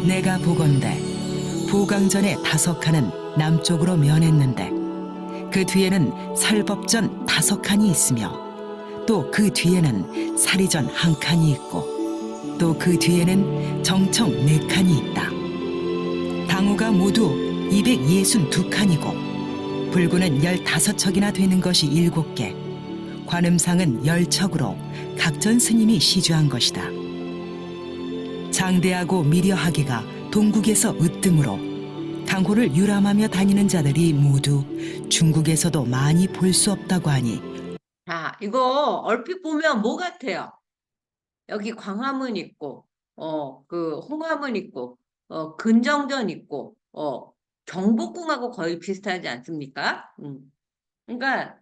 내가 보건대 보강전에 5칸은 남쪽으로 면했는데 그 뒤에는 설법전 5칸이 있으며 또 그 뒤에는 사리전 1칸이 있고 또 그 뒤에는 정청 4칸이 있다. 당호가 모두 262칸이고 불구는 15척이나 되는 것이 7개, 관음상은 10척으로 각전 스님이 시주한 것이다. 장대하고 미려하기가 동국에서 으뜸으로 강호를 유람하며 다니는 자들이 모두 중국에서도 많이 볼 수 없다고 하니 자, 이거 얼핏 보면 뭐 같아요? 여기 광화문 있고, 그 홍화문 있고, 근정전 있고, 경복궁하고 거의 비슷하지 않습니까? 그러니까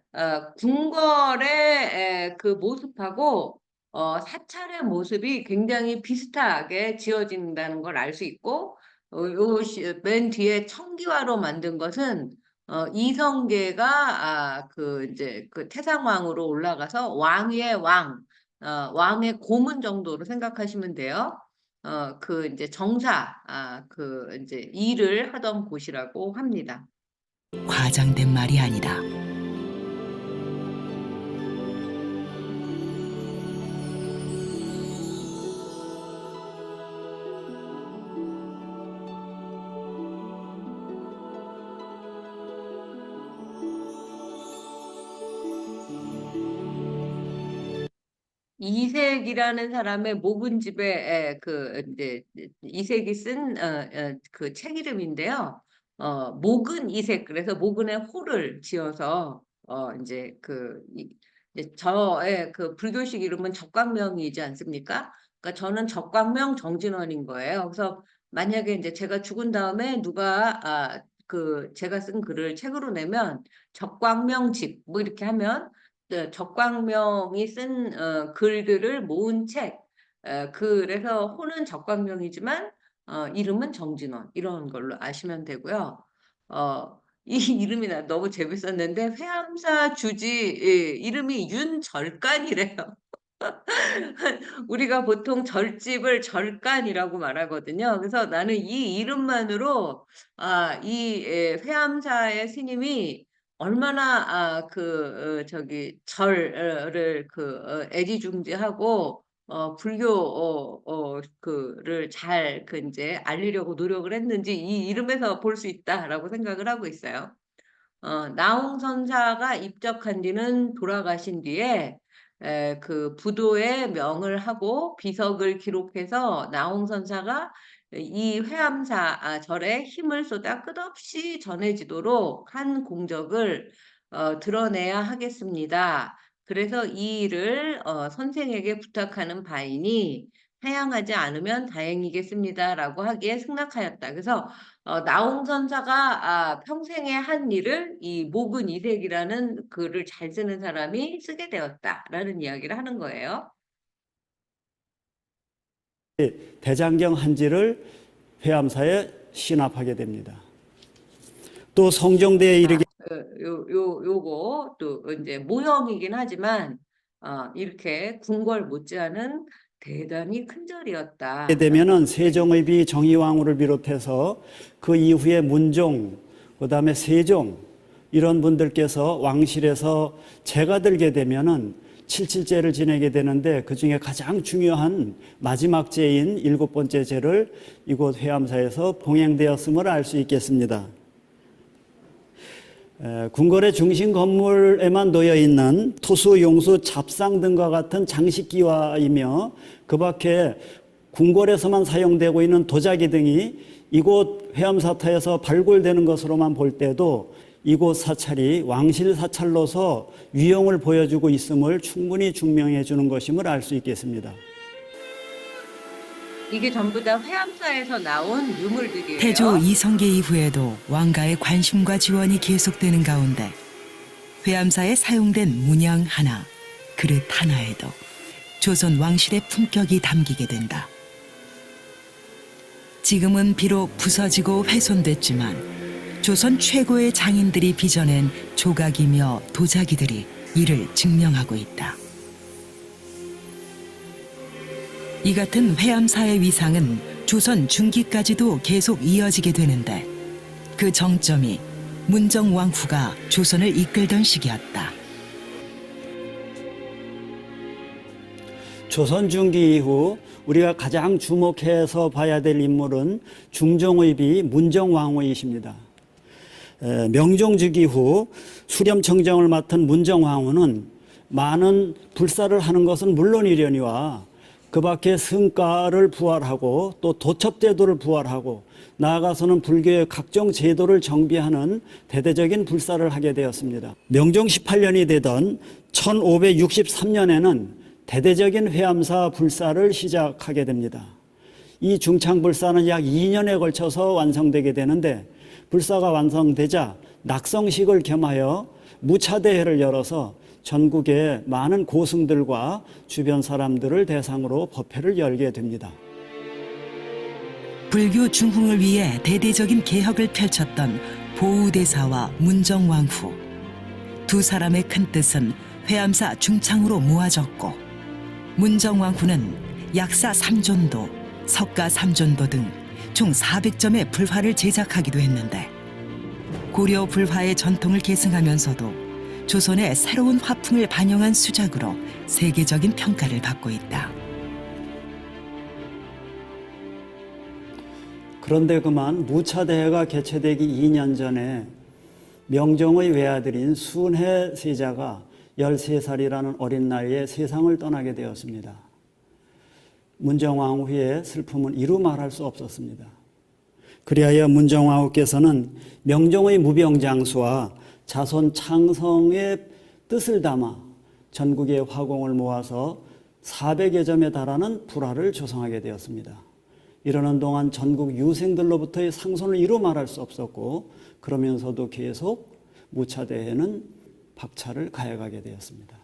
궁궐의 그 모습하고 사찰의 모습이 굉장히 비슷하게 지어진다는 걸 알 수 있고, 맨 뒤에 청기화로 만든 것은 이성계가 이제 그 태상왕으로 올라가서 왕의 왕의 고문 정도로 생각하시면 돼요. 그 이제 정사, 그 이제 일을 하던 곳이라고 합니다. 과장된 말이 아니다. 이색이라는 사람의 묵은집에 그 이제 이색이 쓴 그 책 이름인데요. 목은 이색, 그래서 목은에 호를 지어서 이제 이제 저의 그 불교식 이름은 적광명이지 않습니까? 그러니까 저는 적광명 정진원인 거예요. 그래서 만약에 이제 제가 죽은 다음에 누가 그 제가 쓴 글을 책으로 내면 적광명집 뭐 이렇게 하면 적광명이 쓴 글들을 모은 책. 그래서 호는 적광명이지만 이름은 정진원, 이런 걸로 아시면 되고요. 이 이름이 나 너무 재밌었는데 회암사 주지 이름이 윤절간이래요. 우리가 보통 절집을 절간이라고 말하거든요. 그래서 나는 이 이름만으로 이 회암사의 스님이 얼마나 저기 절을 애지중지하고 불교 그를 잘 이제 알리려고 노력을 했는지 이 이름에서 볼 수 있다라고 생각을 하고 있어요. 나홍선사가 입적한 뒤는 돌아가신 뒤에 그 부도에 명을 하고 비석을 기록해서 나홍선사가 이 회암사 절에 힘을 쏟아 끝없이 전해지도록 한 공적을 드러내야 하겠습니다. 그래서 이 일을 선생에게 부탁하는 바이니 사양하지 않으면 다행이겠습니다라고 하기에 승낙하였다. 그래서 나홍선사가 평생에 한 일을 이 목은 이색이라는 글을 잘 쓰는 사람이 쓰게 되었다라는 이야기를 하는 거예요. 대장경 한지를 회암사에 신압하게 됩니다. 또 성종대에 이르게 요거 또 이제 모형이긴 하지만 이렇게 궁궐 못지않은 대단히 큰 절이었다. 되면은 세종의비 정의왕후를 비롯해서 그 이후에 문종, 그다음에 세종 이런 분들께서 왕실에서 제가 들게 되면은 칠칠제를 지내게 되는데 그 중에 가장 중요한 마지막 제인 7번째 제를 이곳 회암사에서 봉행되었음을 알 수 있겠습니다. 궁궐의 중심 건물에만 놓여 있는 토수, 용수, 잡상 등과 같은 장식기와이며 그 밖에 궁궐에서만 사용되고 있는 도자기 등이 이곳 회암사터에서 발굴되는 것으로만 볼 때도 이곳 사찰이 왕실 사찰로서 위용을 보여주고 있음을 충분히 증명해 주는 것임을 알 수 있겠습니다. 이게 전부 다 회암사에서 나온 유물들이에요. 태조 이성계 이후에도 왕가의 관심과 지원이 계속되는 가운데 회암사에 사용된 문양 하나, 그릇 하나에도 조선 왕실의 품격이 담기게 된다. 지금은 비록 부서지고 훼손됐지만 조선 최고의 장인들이 빚어낸 조각이며 도자기들이 이를 증명하고 있다. 이 같은 회암사의 위상은 조선 중기까지도 계속 이어지게 되는데 그 정점이 문정 왕후가 조선을 이끌던 시기였다. 조선 중기 이후 우리가 가장 주목해서 봐야 될 인물은 중종의비 문정왕후이십니다. 명종즉 이후 수렴청정을 맡은 문정왕후는 많은 불사를 하는 것은 물론이려니와 그 밖에 성가를 부활하고 또 도첩제도를 부활하고 나아가서는 불교의 각종 제도를 정비하는 대대적인 불사를 하게 되었습니다. 명종 18년이 되던 1563년에는 대대적인 회암사 불사를 시작하게 됩니다. 이 중창불사는 약 2년에 걸쳐서 완성되게 되는데 불사가 완성되자 낙성식을 겸하여 무차대회를 열어서 전국의 많은 고승들과 주변 사람들을 대상으로 법회를 열게 됩니다. 불교 중흥을 위해 대대적인 개혁을 펼쳤던 보우대사와 문정왕후. 두 사람의 큰 뜻은 회암사 중창으로 모아졌고, 문정왕후는 약사 3존도, 석가 3존도 등 총 400점의 불화를 제작하기도 했는데, 고려 불화의 전통을 계승하면서도 조선의 새로운 화풍을 반영한 수작으로 세계적인 평가를 받고 있다. 그런데 그만 무차대회가 개최되기 2년 전에 명종의 외아들인 순해 세자가 13살이라는 어린 나이에 세상을 떠나게 되었습니다. 문정왕후의 슬픔은 이루 말할 수 없었습니다. 그리하여 문정왕후께서는 명종의 무병장수와 자손 창성의 뜻을 담아 전국의 화공을 모아서 400여 점에 달하는 불화를 조성하게 되었습니다. 이러는 동안 전국 유생들로부터의 상손을 이루 말할 수 없었고, 그러면서도 계속 무차대회는 박차를 가해가게 되었습니다.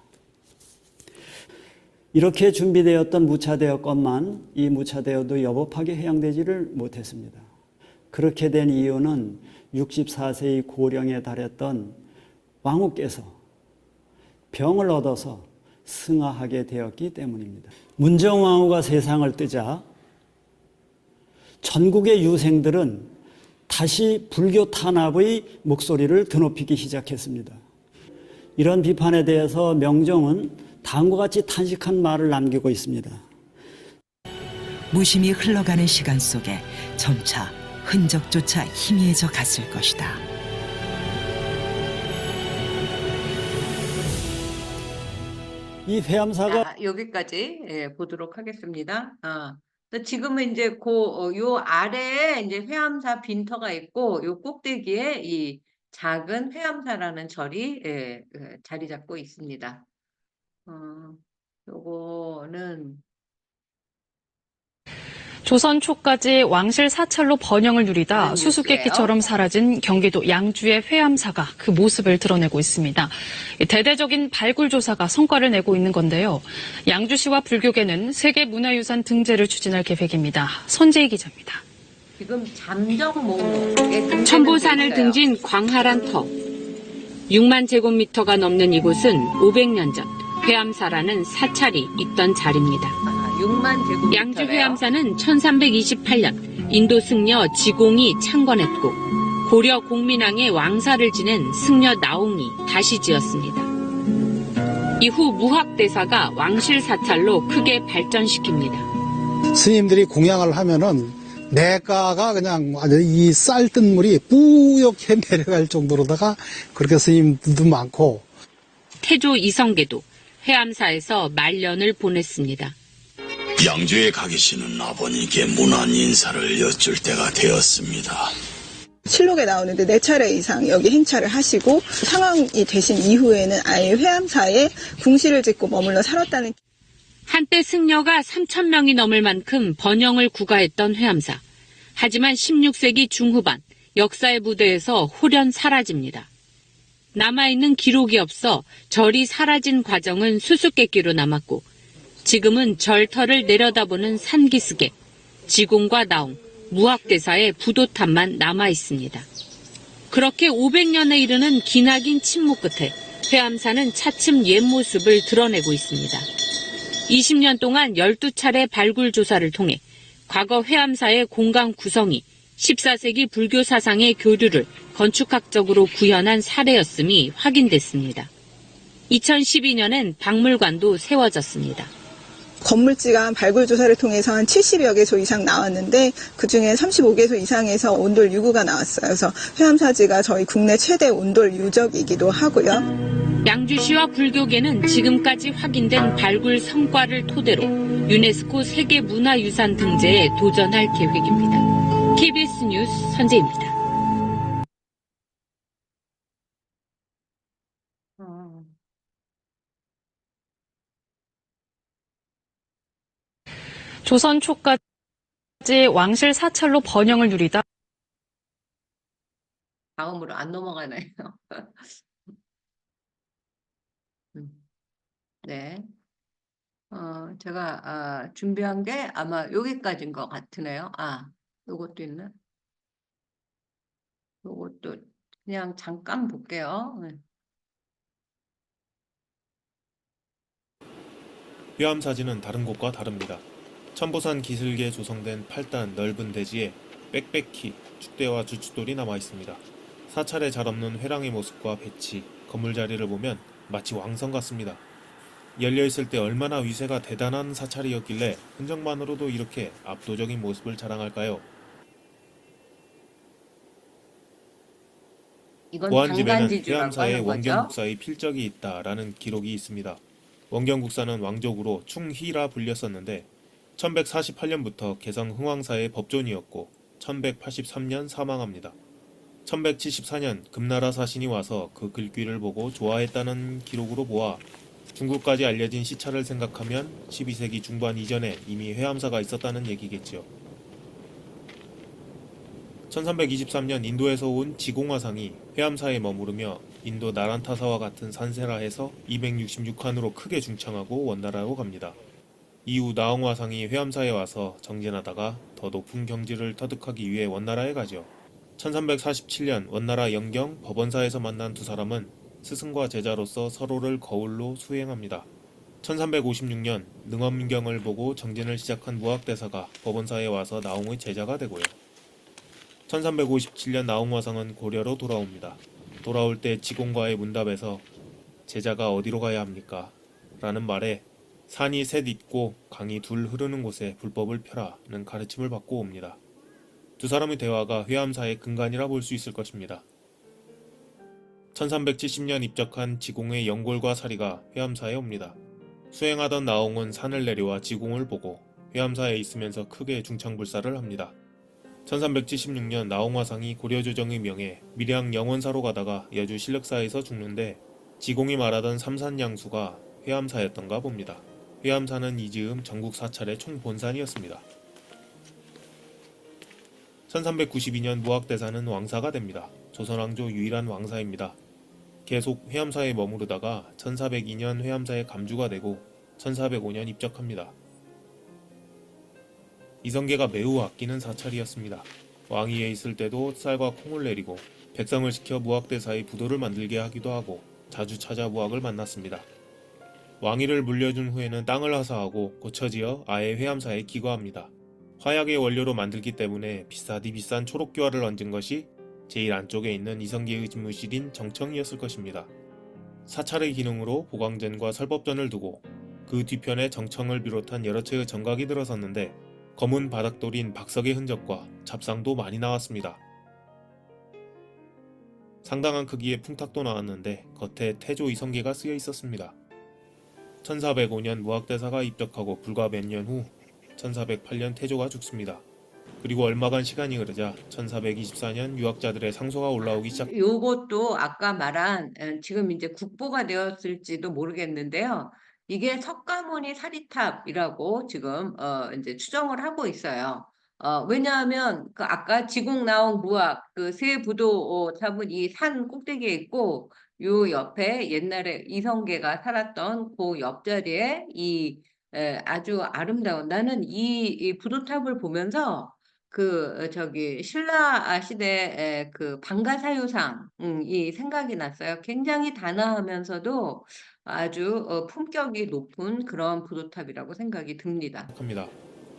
이렇게 준비되었던 무차대여건만 이 무차대여도 여법하게 해양되지를 못했습니다. 그렇게 된 이유는 64세의 고령에 달했던 왕후께서 병을 얻어서 승하하게 되었기 때문입니다. 문정왕후가 세상을 뜨자 전국의 유생들은 다시 불교 탄압의 목소리를 드높이기 시작했습니다. 이런 비판에 대해서 명종은 다음과 같이 탄식한 말을 남기고 있습니다. 무심히 흘러가는 시간 속에 점차 흔적조차 희미해져 갔을 것이다. 이 회암사가 자, 여기까지 보도록 하겠습니다. 지금은 이제 요 아래에 이제 회암사 빈터가 있고, 요 꼭대기에 이 작은 회암사라는 절이 자리 잡고 있습니다. 요거는 조선 초까지 왕실 사찰로 번영을 누리다 그런 수수께끼처럼 사라진 경기도 양주의 회암사가 그 모습을 드러내고 있습니다. 대대적인 발굴 조사가 성과를 내고 있는 건데요. 양주시와 불교계는 세계문화유산 등재를 추진할 계획입니다. 선재희 기자입니다. 지금 잠정 목록에 천보산을 등진 광활한 터. 6만 제곱미터가 넘는 이곳은 500년 전 회암사라는 사찰이 있던 자리입니다. 6만 제곱미터래요. 양주 회암사는 1328년 인도 승려 지공이 창건했고, 고려 공민왕의 왕사를 지낸 승려 나옹이 다시 지었습니다. 이후 무학대사가 왕실 사찰로 크게 발전시킵니다. 스님들이 공양을 하면은 내가가 그냥 이 쌀뜬 물이 뿌옇게 내려갈 정도로다가 그렇게 스님들도 많고, 태조 이성계도 회암사에서 말년을 보냈습니다. 양주에 가 계시는 아버님께 문안 인사를 여쭐 때가 되었습니다. 실록에 나오는데 4차례 이상 여기 행차를 하시고, 상황이 되신 이후에는 아예 회암사에 궁실을 짓고 머물러 살았다는. 한때 승려가 3,000명이 넘을 만큼 번영을 구가했던 회암사. 하지만 16세기 중후반 역사의 무대에서 홀연 사라집니다. 남아있는 기록이 없어 절이 사라진 과정은 수수께끼로 남았고, 지금은 절터를 내려다보는 산기슭에 지공과 나옹, 무학대사의 부도탑만 남아있습니다. 그렇게 500년에 이르는 기나긴 침묵 끝에 회암사는 차츰 옛 모습을 드러내고 있습니다. 20년 동안 12차례 발굴 조사를 통해 과거 회암사의 공간 구성이 14세기 불교 사상의 교류를 건축학적으로 구현한 사례였음이 확인됐습니다. 2012년엔 박물관도 세워졌습니다. 건물지가 발굴 조사를 통해서 한 70여 개소 이상 나왔는데, 그중에 35개소 이상에서 온돌 유구가 나왔어요. 그래서 회암사지가 저희 국내 최대 온돌 유적이기도 하고요. 양주시와 불교계는 지금까지 확인된 발굴 성과를 토대로 유네스코 세계문화유산 등재에 도전할 계획입니다. KBS 뉴스 선재입니다. 조선 초까지 왕실 사찰로 번영을 누리다 다음으로 안 넘어가나요? 네. 제가 준비한 게 아마 여기까지인 것 같으네요. 요것도 있나? 요것도 그냥 잠깐 볼게요. 네. 회암 사진은 다른 곳과 다릅니다. 천보산 기슭에 조성된 8단 넓은 대지에 빽빽히 축대와 주춧돌이 남아 있습니다. 사찰에 잘 없는 회랑의 모습과 배치, 건물 자리를 보면 마치 왕성 같습니다. 열려있을 때 얼마나 위세가 대단한 사찰이었길래 흔적만으로도 이렇게 압도적인 모습을 자랑할까요? 이건 보안집에는 당간지주라고 회암사에 하는 거죠. 원경국사의 필적이 있다라는 기록이 있습니다. 원경국사는 왕족으로 충희라 불렸었는데 1148년부터 개성 흥왕사의 법존이었고 1183년 사망합니다. 1174년 금나라 사신이 와서 그 글귀를 보고 좋아했다는 기록으로 보아 중국까지 알려진 시차를 생각하면 12세기 중반 이전에 이미 회암사가 있었다는 얘기겠지요. 1323년 인도에서 온 지공화상이 회암사에 머무르며 인도 나란타사와 같은 산세라에서 266칸으로 크게 중창하고 원나라로 갑니다. 이후 나홍화상이 회암사에 와서 정진하다가 더 높은 경지를 터득하기 위해 원나라에 가죠. 1347년 원나라 영경 법원사에서 만난 두 사람은 스승과 제자로서 서로를 거울로 수행합니다. 1356년 능엄경을 보고 정진을 시작한 무학대사가 법원사에 와서 나홍의 제자가 되고요. 1357년 나홍화상은 고려로 돌아옵니다. 돌아올 때 지공과의 문답에서 제자가 어디로 가야 합니까? 라는 말에 산이 셋 있고 강이 둘 흐르는 곳에 불법을 펴라는 가르침을 받고 옵니다. 두 사람의 대화가 회암사의 근간이라 볼 수 있을 것입니다. 1370년 입적한 지공의 영골과 사리가 회암사에 옵니다. 수행하던 나홍은 산을 내려와 지공을 보고 회암사에 있으면서 크게 중창불사를 합니다. 1376년 나홍화상이 고려조정의 명에 밀양 영원사로 가다가 여주 신력사에서 죽는데 지공이 말하던 삼산양수가 회암사였던가 봅니다. 회암사는 이즈음 전국 사찰의 총본산이었습니다. 1392년 무학대사는 왕사가 됩니다. 조선왕조 유일한 왕사입니다. 계속 회암사에 머무르다가 1402년 회암사의 감주가 되고 1405년 입적합니다. 이성계가 매우 아끼는 사찰이었습니다. 왕위에 있을 때도 쌀과 콩을 내리고 백성을 시켜 무학대사의 부도를 만들게 하기도 하고 자주 찾아 무학을 만났습니다. 왕위를 물려준 후에는 땅을 하사하고 고쳐지어 아예 회암사에 기거합니다. 화약의 원료로 만들기 때문에 비싸디 비싼 초록교화를 얹은 것이 제일 안쪽에 있는 이성계의 집무실인 정청이었을 것입니다. 사찰의 기능으로 보광전과 설법전을 두고 그 뒤편에 정청을 비롯한 여러 채의 정각이 들어섰는데 검은 바닥돌인 박석의 흔적과 잡상도 많이 나왔습니다. 상당한 크기의 풍탁도 나왔는데 겉에 태조 이성계가 쓰여 있었습니다. 1405년 무학대사가 입적하고 불과 몇 년 후 1408년 태조가 죽습니다. 그리고 얼마간 시간이 흐르자 1424년 유학자들의 상소가 올라오기 시작. 요것도 아까 말한 지금 이제 국보가 되었을지도 모르겠는데요. 이게 석가모니 사리탑이라고 지금 이제 추정을 하고 있어요. 왜냐하면 그 아까 지공 나온 무학 그 세 부도 탑은 이 산 꼭대기에 있고 요 옆에 옛날에 이성계가 살았던 그 옆자리에 이 아주 아름다운 나는 이 부도탑을 보면서 저기 신라 시대 그 방가사유상 이 생각이 났어요. 굉장히 단아하면서도 아주 품격이 높은 그런 부도탑이라고 생각이 듭니다. 합니다.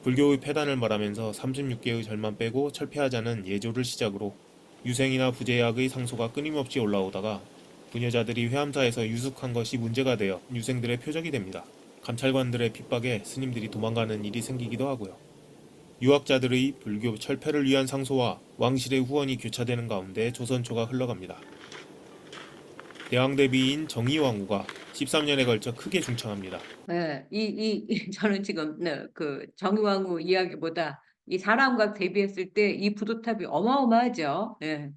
불교의 폐단을 말하면서 36개의 절만 빼고 철폐하자는 예조를 시작으로 유생이나 부제약의 상소가 끊임없이 올라오다가 부녀자들이 회암사에서 유숙한 것이 문제가 되어 유생들의 표적이 됩니다. 감찰관들의 핍박에 스님들이 도망가는 일이 생기기도 하고요. 유학자들의 불교 철폐를 위한 상소와 왕실의 후원이 교차되는 가운데 조선초가 흘러갑니다. 대왕대비인 정의왕후가 13년에 걸쳐 크게 중창합니다. 네, 저는 지금 그 정의왕후 이야기보다 이 사람과 대비했을 때 이 부도탑이 어마어마하죠. 네.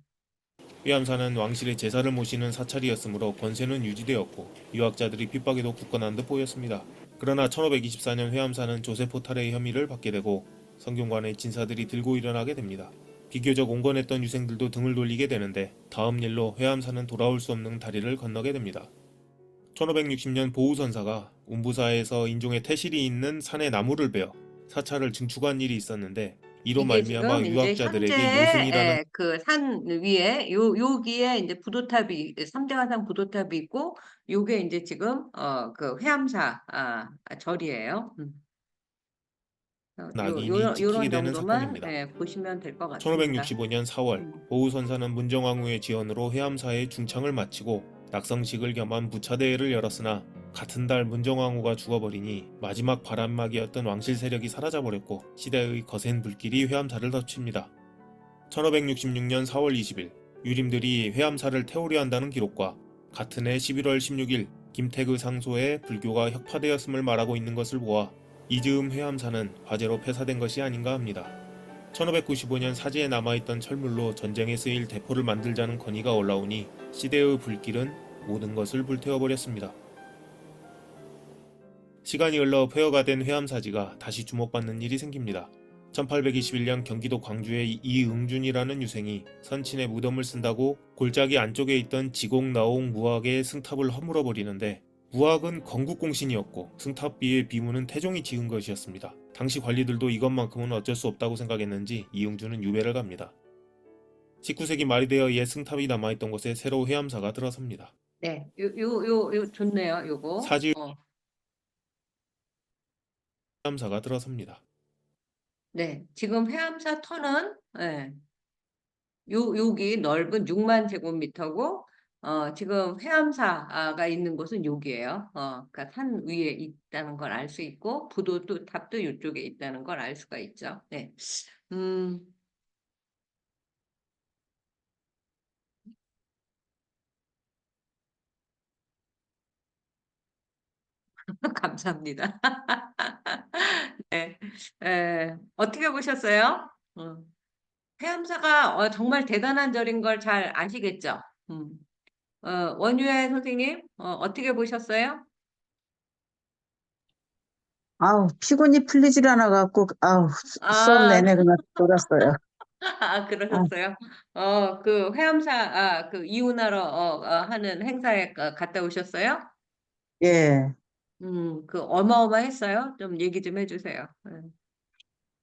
회암사는 왕실의 제사를 모시는 사찰이었으므로 권세는 유지되었고 유학자들이 핍박에도 굳건한 듯 보였습니다. 그러나 1524년 회암사는 조세 포탈의 혐의를 받게 되고 성균관의 진사들이 들고 일어나게 됩니다. 비교적 온건했던 유생들도 등을 돌리게 되는데 다음 일로 회암사는 돌아올 수 없는 다리를 건너게 됩니다. (1560년) 보우선사가 운부사에서 인종의 태실이 있는 산에 나무를 베어 사찰을 증축한 일이 있었는데 이로 이게 말미암아 지금 이제 유학자들에게 현재 요승이라는 그 산 위에 여기에 이제 부도탑이 삼대가산 부도탑이 있고 요게 이제 지금 그 회암사 절이에요. 낙인이 찍히게 요런 되는 정도만 사건입니다. 보시면 될 것 같습니다. 1565년 4월 보우선사는 문정왕후의 지원으로 회암사의 중창을 마치고 낙성식을 겸한 부차대회를 열었으나 같은 달 문정왕후가 죽어버리니 마지막 바람막이였던 왕실 세력이 사라져버렸고 시대의 거센 불길이 회암사를 덮칩니다. 1566년 4월 20일 유림들이 회암사를 태우려 한다는 기록과 같은 해 11월 16일 김태그 상소에 불교가 혁파되었음을 말하고 있는 것을 보아 이즈음 회암사는 화재로 폐사된 것이 아닌가 합니다. 1595년 사지에 남아있던 철물로 전쟁에 쓰일 대포를 만들자는 건의가 올라오니 시대의 불길은 모든 것을 불태워버렸습니다. 시간이 흘러 폐허가 된 회암사지가 다시 주목받는 일이 생깁니다. 1821년 경기도 광주의 이응준이라는 유생이 선친의 무덤을 쓴다고 골짜기 안쪽에 있던 지곡나옹 무학의 승탑을 허물어버리는데 무학은 건국공신이었고 승탑비의 비무는 태종이 지은 것이었습니다. 당시 관리들도 이것만큼은 어쩔 수 없다고 생각했는지 이응준은 유배를 갑니다. 19세기 말이 되어 옛 승탑이 남아있던 곳에 새로 회암사가 들어섭니다. 네, 요 좋네요, 요거. 사지 회암사가 들어섭니다. 네, 지금 회암사 터는 여기 넓은 6만 제곱미터고 지금 회암사가 있는 곳은 여기예요. 그러니까 산 위에 있다는 걸 알 수 있고 부도도 탑도 이쪽에 있다는 걸 알 수가 있죠. 네. 감사합니다. 네. 어떻게 보셨어요? 회암사가 정말 대단한 절인 걸 잘 아시겠죠? 원유혜 선생님, 어떻게 보셨어요? 피곤이 풀리질 않아갖고, 수업 아, 내내 그냥 놀았어요. 그러셨어요? 그 회암사, 그 이웃나라 하는 행사에 갔다 오셨어요? 예, 그 어마어마했어요? 좀 얘기 좀 해주세요.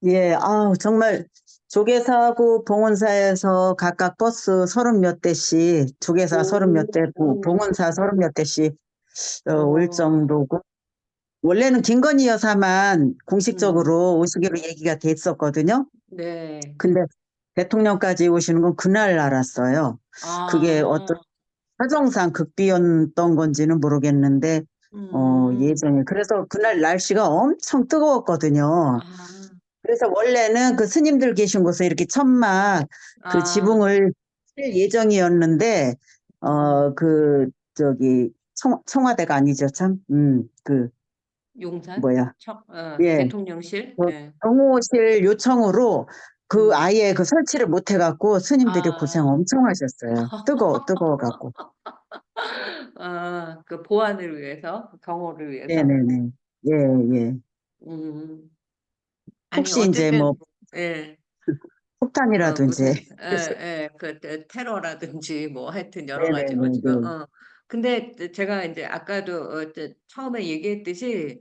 예, 정말 조계사하고 봉원사에서 각각 버스 30몇 대씩, 조계사 30몇 대, 봉원사 30몇 대씩 올 정도고, 원래는 김건희 여사만 공식적으로 오시기로 얘기가 됐었거든요. 네. 근데 대통령까지 오시는 건 그날 알았어요. 그게 어떤 사정상 극비였던 건지는 모르겠는데, 예전에. 그래서 그날 날씨가 엄청 뜨거웠거든요. 그래서 원래는 그 스님들 계신 곳에 이렇게 천막, 그 지붕을 칠 예정이었는데, 청와대가 아니죠, 참. 용산? 뭐야. 예. 대통령실? 네. 경호실 요청으로 아예 그 설치를 못 해갖고 스님들이 고생 엄청 하셨어요. 뜨거워갖고. 그 보안을 위해서, 경호를 위해서. 네네네. 예. 아니, 혹시 이제 뭐, 예. 폭탄이라든지. 그 테러라든지 뭐 하여튼 여러 가지로 지금. 근데 제가 이제 아까도 처음에 얘기했듯이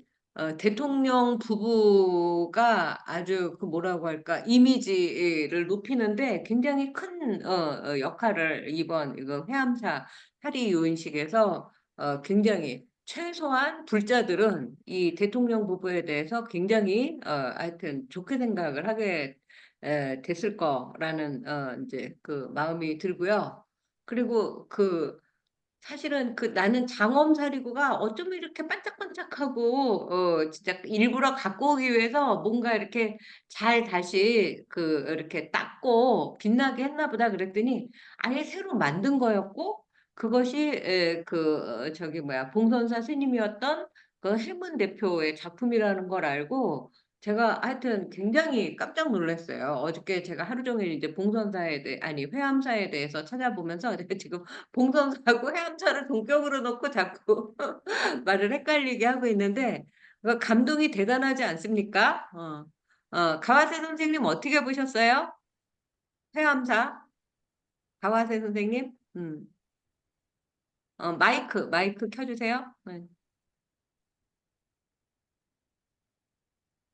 대통령 부부가 아주 그 뭐라고 할까 이미지를 높이는데 굉장히 큰 역할을 이번 이거 회암사 사리 요인식에서 굉장히 최소한 불자들은 이 대통령 부부에 대해서 굉장히 하여튼 좋게 생각을 하게 됐을 거라는 이제 그 마음이 들고요. 그리고 사실은 나는 장엄사리구가 어쩜 이렇게 반짝반짝하고 진짜 일부러 갖고 오기 위해서 뭔가 이렇게 잘 다시 이렇게 닦고 빛나게 했나 보다 그랬더니 아예 새로 만든 거였고 그것이 봉선사 스님이었던 그 해문 대표의 작품이라는 걸 알고 제가 하여튼 굉장히 깜짝 놀랐어요. 어저께 제가 하루 종일 이제 회암사에 대해서 찾아보면서 내가 지금 봉선사하고 해암사를 동격으로 놓고 자꾸 말을 헷갈리게 하고 있는데 감동이 대단하지 않습니까? 가와세 선생님 어떻게 보셨어요? 회암사? 가와세 선생님? 마이크 켜주세요. 네.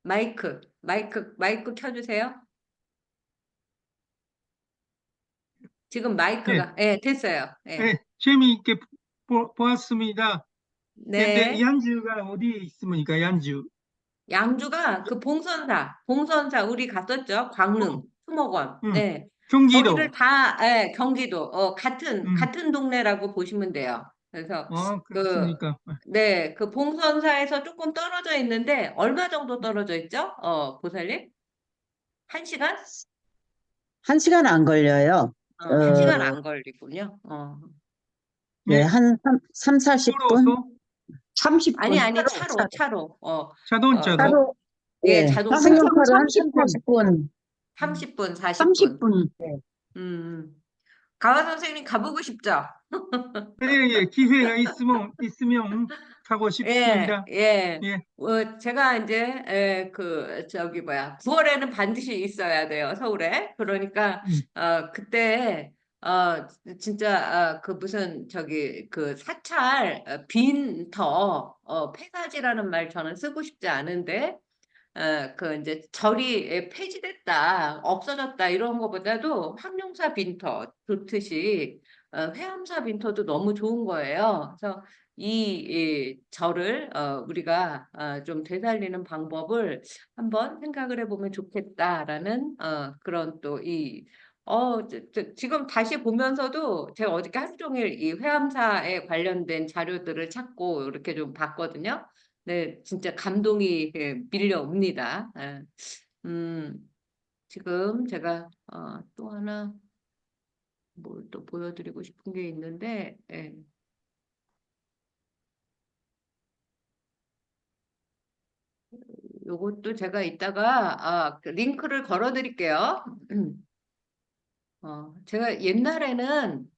마이크 켜주세요. 지금 마이크가, 됐어요. 재미있게 보았습니다. 근데 네. 양주가 어디에 있습니까? 양주. 양주가 그 봉선사 우리 갔었죠. 광릉, 수목원. 네. 경기도. 거기를 경기도, 같은 동네라고 보시면 돼요. 그래서 그렇습니까? 네, 그 봉선사에서 조금 떨어져 있는데 얼마 정도 떨어져 있죠? 보살님? 1시간? 1시간 안 걸려요. 1시간 안 걸리군요. 네, 한 3, 40분? 30분. 아니, 차로. 자동차로. 예, 네, 자동차로. 승용차로 한 30분. 30분, 40분. 30분. 네. 가와 선생님 가보고 싶죠? 예, 기회가 있으면 가고 싶습니다. 예. 제가 이제 9월에는 반드시 있어야 돼요, 서울에. 그러니까 그때 진짜 그 사찰 빈터 폐사지라는 말 저는 쓰고 싶지 않은데 이제 절이 폐지됐다, 없어졌다 이런 것보다도 황룡사 빈터 좋듯이 회암사 빈터도 너무 좋은 거예요. 그래서 이 절을 우리가 좀 되살리는 방법을 한번 생각을 해보면 좋겠다라는 그런 또 지금 다시 보면서도 제가 어저께 하루 종일 이 회암사에 관련된 자료들을 찾고 이렇게 좀 봤거든요. 네, 진짜 감동이 밀려옵니다. 지금 제가 또 하나 뭘 또 보여드리고 싶은 게 있는데, 요것도 제가 이따가 그 링크를 걸어 드릴게요. 제가 옛날에는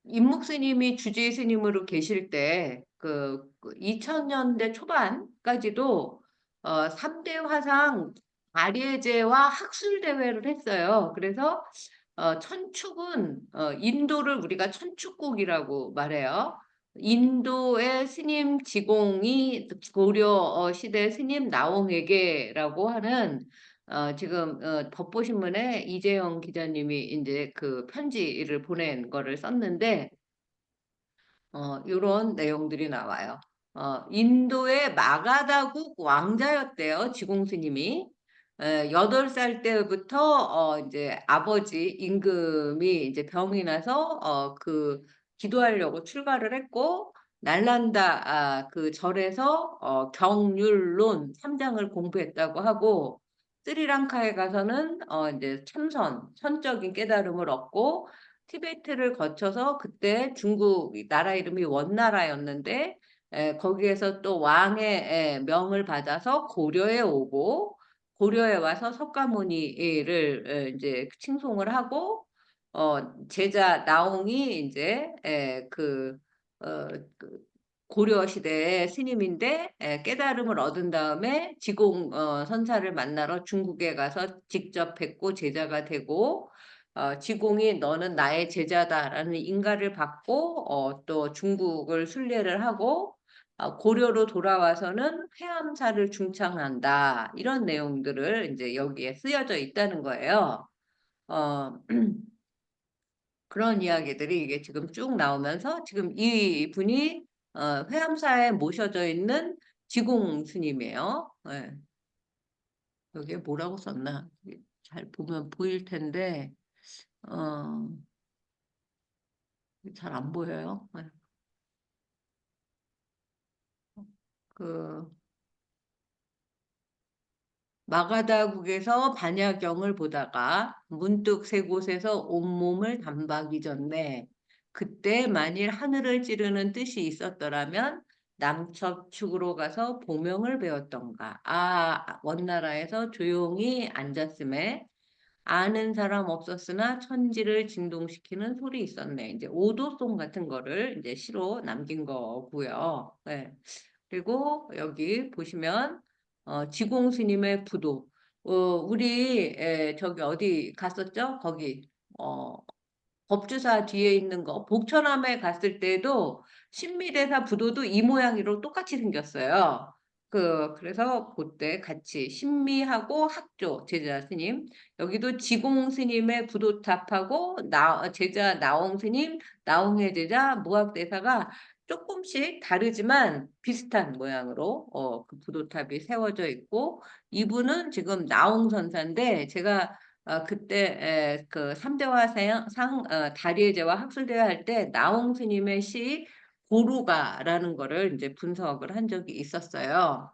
임묵 스님이 주지 스님으로 계실 때, 2000년대 초반까지도 3대 화상 발예제와 학술 대회를 했어요. 그래서 천축은 인도를 우리가 천축국이라고 말해요. 인도의 스님 지공이 고려 시대 스님 나옹에게라고 하는 지금 법보신문에 이재영 기자님이 이제 그 편지를 보낸 거를 썼는데 이런 내용들이 나와요. 인도의 마가다국 왕자였대요, 지공 스님이. 8살 때부터 이제 아버지 임금이 이제 병이 나서 기도하려고 출가를 했고, 날란다 그 절에서 경률론 3장을 공부했다고 하고, 스리랑카에 가서는 이제 선적인 깨달음을 얻고, 티베트를 거쳐서 그때 중국 나라 이름이 원나라였는데 거기에서 또 왕의 명을 받아서 고려에 오고, 고려에 와서 석가모니를 이제 칭송을 하고 제자 나옹이 이제 고려 시대의 스님인데 깨달음을 얻은 다음에 지공 선사를 만나러 중국에 가서 직접 뵙고 제자가 되고, 지공이 너는 나의 제자다라는 인가를 받고 또 중국을 순례를 하고 고려로 돌아와서는 회암사를 중창한다, 이런 내용들을 이제 여기에 쓰여져 있다는 거예요. 그런 이야기들이 이게 지금 쭉 나오면서 지금 이 분이 회암사에 모셔져 있는 지공 스님이에요. 여기에 뭐라고 썼나? 잘 보면 보일 텐데 잘 안 보여요. 마가다국에서 반야경을 보다가 문득 세 곳에서 온몸을 단박이 졌네. 그때 만일 하늘을 찌르는 뜻이 있었더라면 남첩축으로 가서 보명을 배웠던가. 원나라에서 조용히 앉았음에 아는 사람 없었으나 천지를 진동시키는 소리 있었네. 이제 오도송 같은 거를 이제 시로 남긴 거고요. 그리고 여기 보시면 지공 스님의 부도. 우리 저기 어디 갔었죠? 거기 법주사 뒤에 있는 거, 복천함에 갔을 때도 신미대사 부도도 이 모양으로 똑같이 생겼어요. 그래서 그때 같이 신미하고 학조 제자 스님, 여기도 지공 스님의 부도탑하고 제자 나홍 스님, 나홍의 제자 무학대사가 조금씩 다르지만 비슷한 모양으로 그 부도탑이 세워져 있고, 이분은 지금 나홍 선사인데, 제가 그때 그 3대 화상 다리의제와 학술대회 할 때 나홍 스님의 시 고루가라는 거를 이제 분석을 한 적이 있었어요.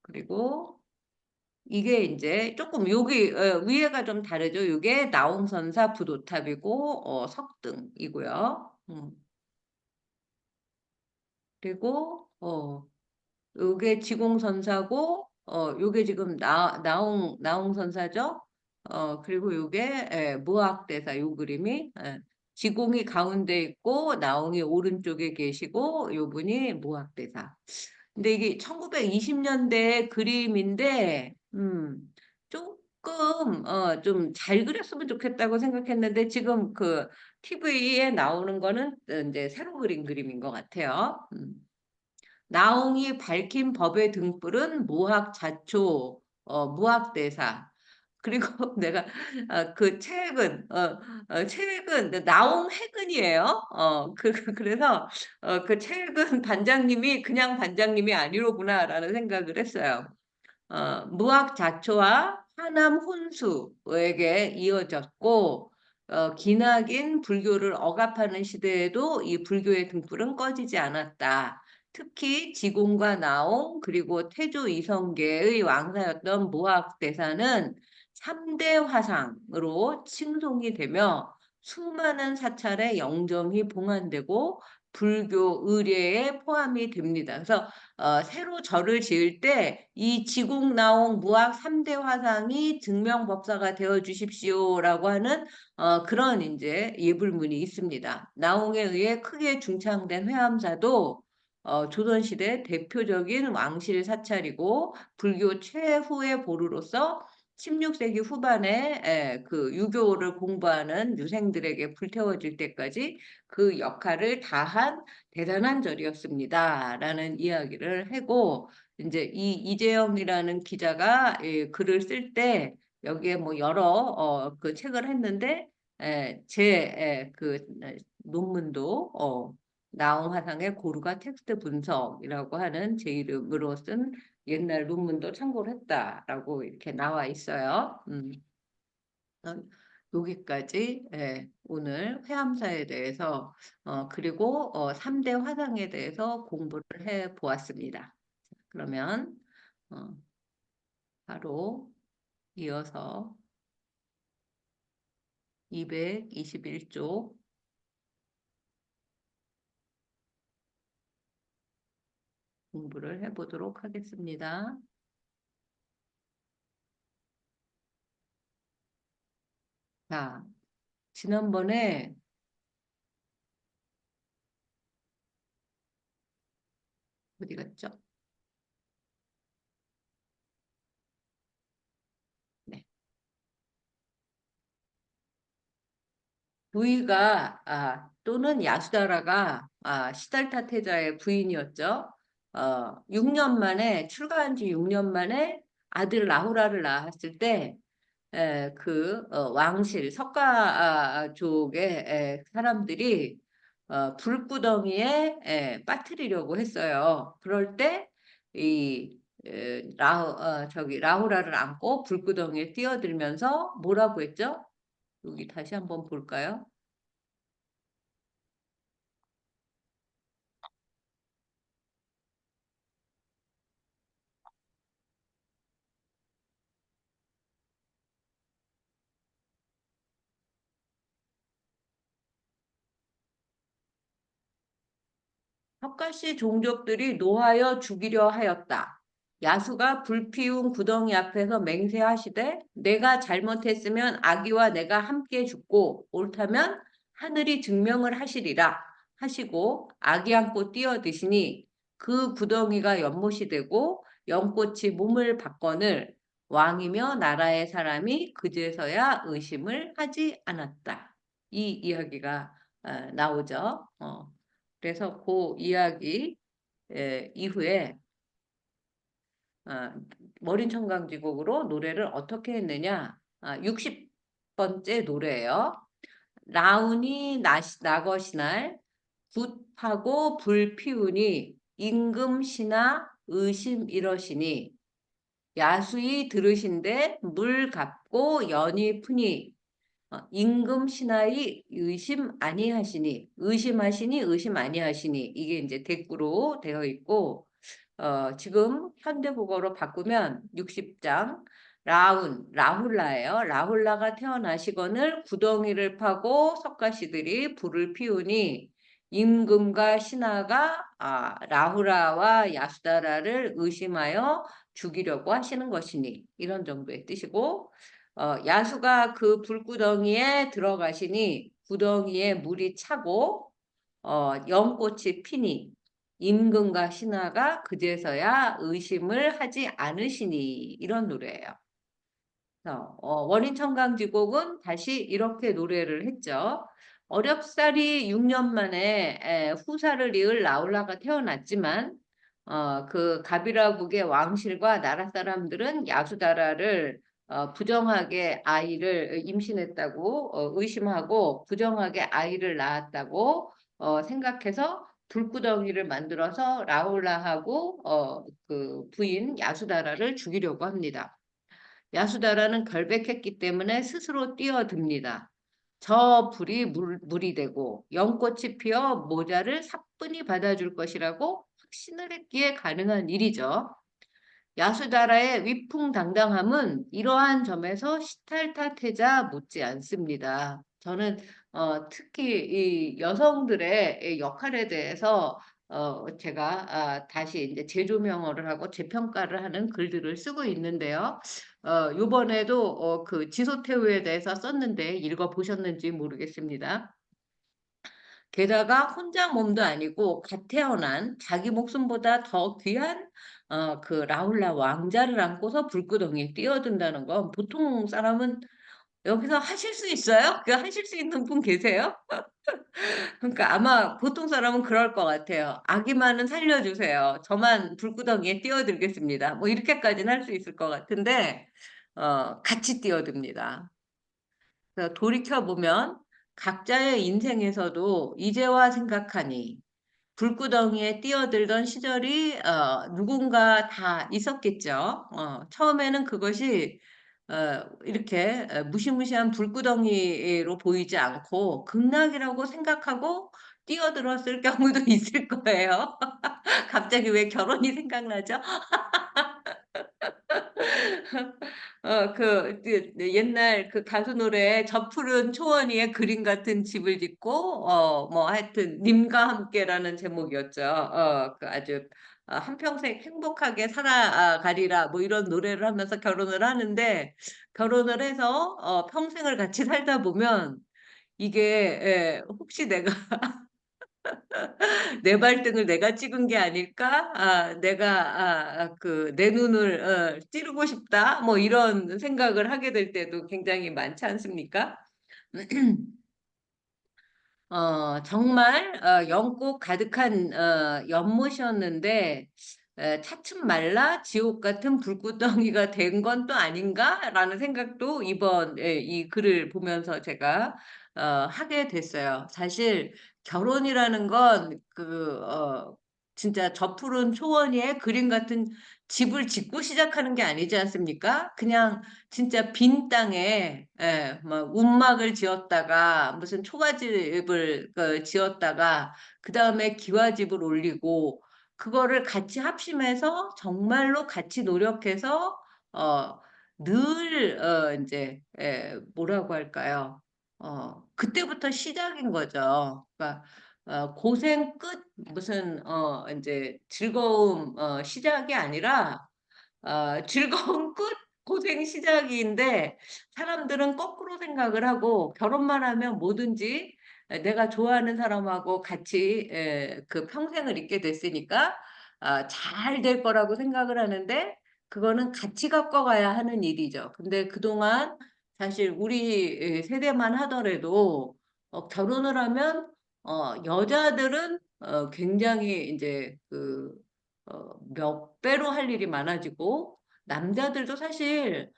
그리고 이게 이제 조금 여기 위에가 좀 다르죠. 이게 나홍선사 부도탑이고 석등이고요. 그리고 요게 지공선사고 요게 지금 나홍선사죠. 그리고 요게 무학대사, 요 그림이 지공이 가운데 있고 나홍이 오른쪽에 계시고 요 분이 무학대사. 근데 이게 1920년대 그림인데 조금 좀 잘 그렸으면 좋겠다고 생각했는데, 지금 그 TV에 나오는 거는 이제 새로 그린 그림인 것 같아요. 나홍이 밝힌 법의 등불은 무학자초, 무학대사. 그리고 내가 그 책은 나홍 해근이에요. 그래서 그 책은 반장님이 그냥 반장님이 아니로구나라는 생각을 했어요. 무학자초와 하남 혼수에게 이어졌고, 기나긴 불교를 억압하는 시대에도 이 불교의 등불은 꺼지지 않았다. 특히 지공과 나홍 그리고 태조 이성계의 왕사였던 무학대사는 3대 화상으로 칭송이 되며 수많은 사찰의 영점이 봉안되고 불교 의례에 포함이 됩니다. 그래서 새로 절을 지을 때 이 지공, 나홍, 무학 3대 화상이 증명법사가 되어 주십시오라고 하는 그런 이제 예불문이 있습니다. 나홍에 의해 크게 중창된 회암사도 조선시대 대표적인 왕실 사찰이고 불교 최후의 보루로서 16세기 후반에 그 유교를 공부하는 유생들에게 불태워질 때까지 그 역할을 다한 대단한 절이었습니다. 라는 이야기를 하고, 이제 이 이재영이라는 기자가 글을 쓸 때 여기에 뭐 여러 그 책을 했는데 제 그 논문도 나홍 화상의 고루가 텍스트 분석이라고 하는 제 이름으로 쓴 옛날 논문도 참고를 했다라고 이렇게 나와 있어요. 여기까지 오늘 회암사에 대해서 그리고 3대 화상에 대해서 공부를 해 보았습니다. 그러면 바로 이어서 221쪽 공부를 해보도록 하겠습니다. 자, 지난번에 어디 갔죠? 네. 부이가 또는 야수다라가 시달타 태자의 부인이었죠. 6년 만에 출가한 지 6년 만에 아들 라후라를 낳았을 때 그 왕실 석가족의 사람들이 불구덩이에 빠뜨리려고 했어요. 그럴 때 이 라후라를 안고 불구덩이에 뛰어들면서 뭐라고 했죠? 여기 다시 한번 볼까요? 석가씨 종족들이 노하여 죽이려 하였다. 야수가 불피운 구덩이 앞에서 맹세하시되 내가 잘못했으면 아기와 내가 함께 죽고 옳다면 하늘이 증명을 하시리라 하시고 아기 안고 뛰어드시니 그 구덩이가 연못이 되고 연꽃이 몸을 받거늘 왕이며 나라의 사람이 그제서야 의심을 하지 않았다. 이 이야기가 나오죠. 그래서 그 이야기 이후에 머린 청강지곡으로 노래를 어떻게 했느냐? 60번째 노래예요. 라운이 나것이날 굿하고 불 피우니 임금시나 의심 이러시니 야수이 들으신데 물 갚고 연이 푸니 임금시나이 의심 아니하시니 의심하시니 의심 아니하시니 이게 이제 대꾸로 되어 있고 지금 현대국어로 바꾸면 60장 라훌라예요. 라훌라가 태어나시거늘 구덩이를 파고 석가시들이 불을 피우니 임금과 신하가 라훌라와 야수다라를 의심하여 죽이려고 하시는 것이니 이런 정도의 뜻이고 야수가 그 불구덩이에 들어가시니 구덩이에 물이 차고 연꽃이 피니 임금과 신하가 그제서야 의심을 하지 않으시니 이런 노래예요. 원인청강지곡은 다시 이렇게 노래를 했죠. 어렵사리 6년 만에 후사를 이을 라울라가 태어났지만 그 가비라국의 왕실과 나라 사람들은 야수다라를 부정하게 아이를 임신했다고 의심하고 부정하게 아이를 낳았다고 생각해서 불구덩이를 만들어서 라울라하고 그 부인 야수다라를 죽이려고 합니다. 야수다라는 결백했기 때문에 스스로 뛰어듭니다. 저 불이 물이 되고 연꽃이 피어 모자를 사뿐히 받아줄 것이라고 확신을 했기에 가능한 일이죠. 야수다라의 위풍당당함은 이러한 점에서 시탈타태자 못지 않습니다. 저는 특히 이 여성들의 역할에 대해서 제가 다시 이제 재조명어를 하고 재평가를 하는 글들을 쓰고 있는데요. 요번에도 그 지소태우에 대해서 썼는데 읽어보셨는지 모르겠습니다. 게다가 혼자 몸도 아니고 갓 태어난 자기 목숨보다 더 귀한 그 라울라 왕자를 안고서 불구덩이에 뛰어든다는 건 보통 사람은 여기서 하실 수 있어요? 그 하실 수 있는 분 계세요? 그러니까 아마 보통 사람은 그럴 것 같아요. 아기만은 살려주세요. 저만 불구덩이에 뛰어들겠습니다. 뭐 이렇게까지는 할 수 있을 것 같은데 같이 뛰어듭니다. 그래서 돌이켜보면 각자의 인생에서도 이제와 생각하니 불구덩이에 뛰어들던 시절이 누군가 다 있었겠죠. 처음에는 그것이 이렇게 무시무시한 불구덩이로 보이지 않고 극락이라고 생각하고 뛰어들었을 경우도 있을 거예요. 갑자기 왜 결혼이 생각나죠? 옛날 그 가수 노래에 저 푸른 초원 위에 그림 같은 집을 짓고 뭐 하여튼 님과 함께라는 제목이었죠. 그 아주 한평생 행복하게 살아가리라 뭐 이런 노래를 하면서 결혼을 하는데 결혼을 해서 평생을 같이 살다 보면 이게 혹시 내가 내 발등을 내가 찍은 게 아닐까? 내가 내 눈을 찌르고 싶다. 뭐 이런 생각을 하게 될 때도 굉장히 많지 않습니까? 정말 연꽃 가득한 연못이었는데 차츰 말라 지옥 같은 불구덩이가 된 건 또 아닌가라는 생각도 이번 이 글을 보면서 제가 하게 됐어요. 사실 결혼이라는 건 진짜 저 푸른 초원 위에 그림 같은 집을 짓고 시작하는 게 아니지 않습니까? 그냥 진짜 빈 땅에 막 움막을 지었다가 무슨 초가집을 지었다가 그 다음에 기와집을 올리고 그거를 같이 합심해서 정말로 같이 노력해서 늘 이제 뭐라고 할까요? 그때부터 시작인 거죠. 그러니까 고생 끝 무슨 이제 즐거움 시작이 아니라 즐거운 끝 고생 시작인데 사람들은 거꾸로 생각을 하고 결혼만 하면 뭐든지 내가 좋아하는 사람하고 같이 그 평생을 있게 됐으니까 잘 될 거라고 생각을 하는데 그거는 같이 겪어가야 하는 일이죠. 근데 그동안 사실 우리 세대만 하더라도 결혼을 하면 여자들은 굉장히 이제 몇 배로 할 일이 많아지고 남자들도 사실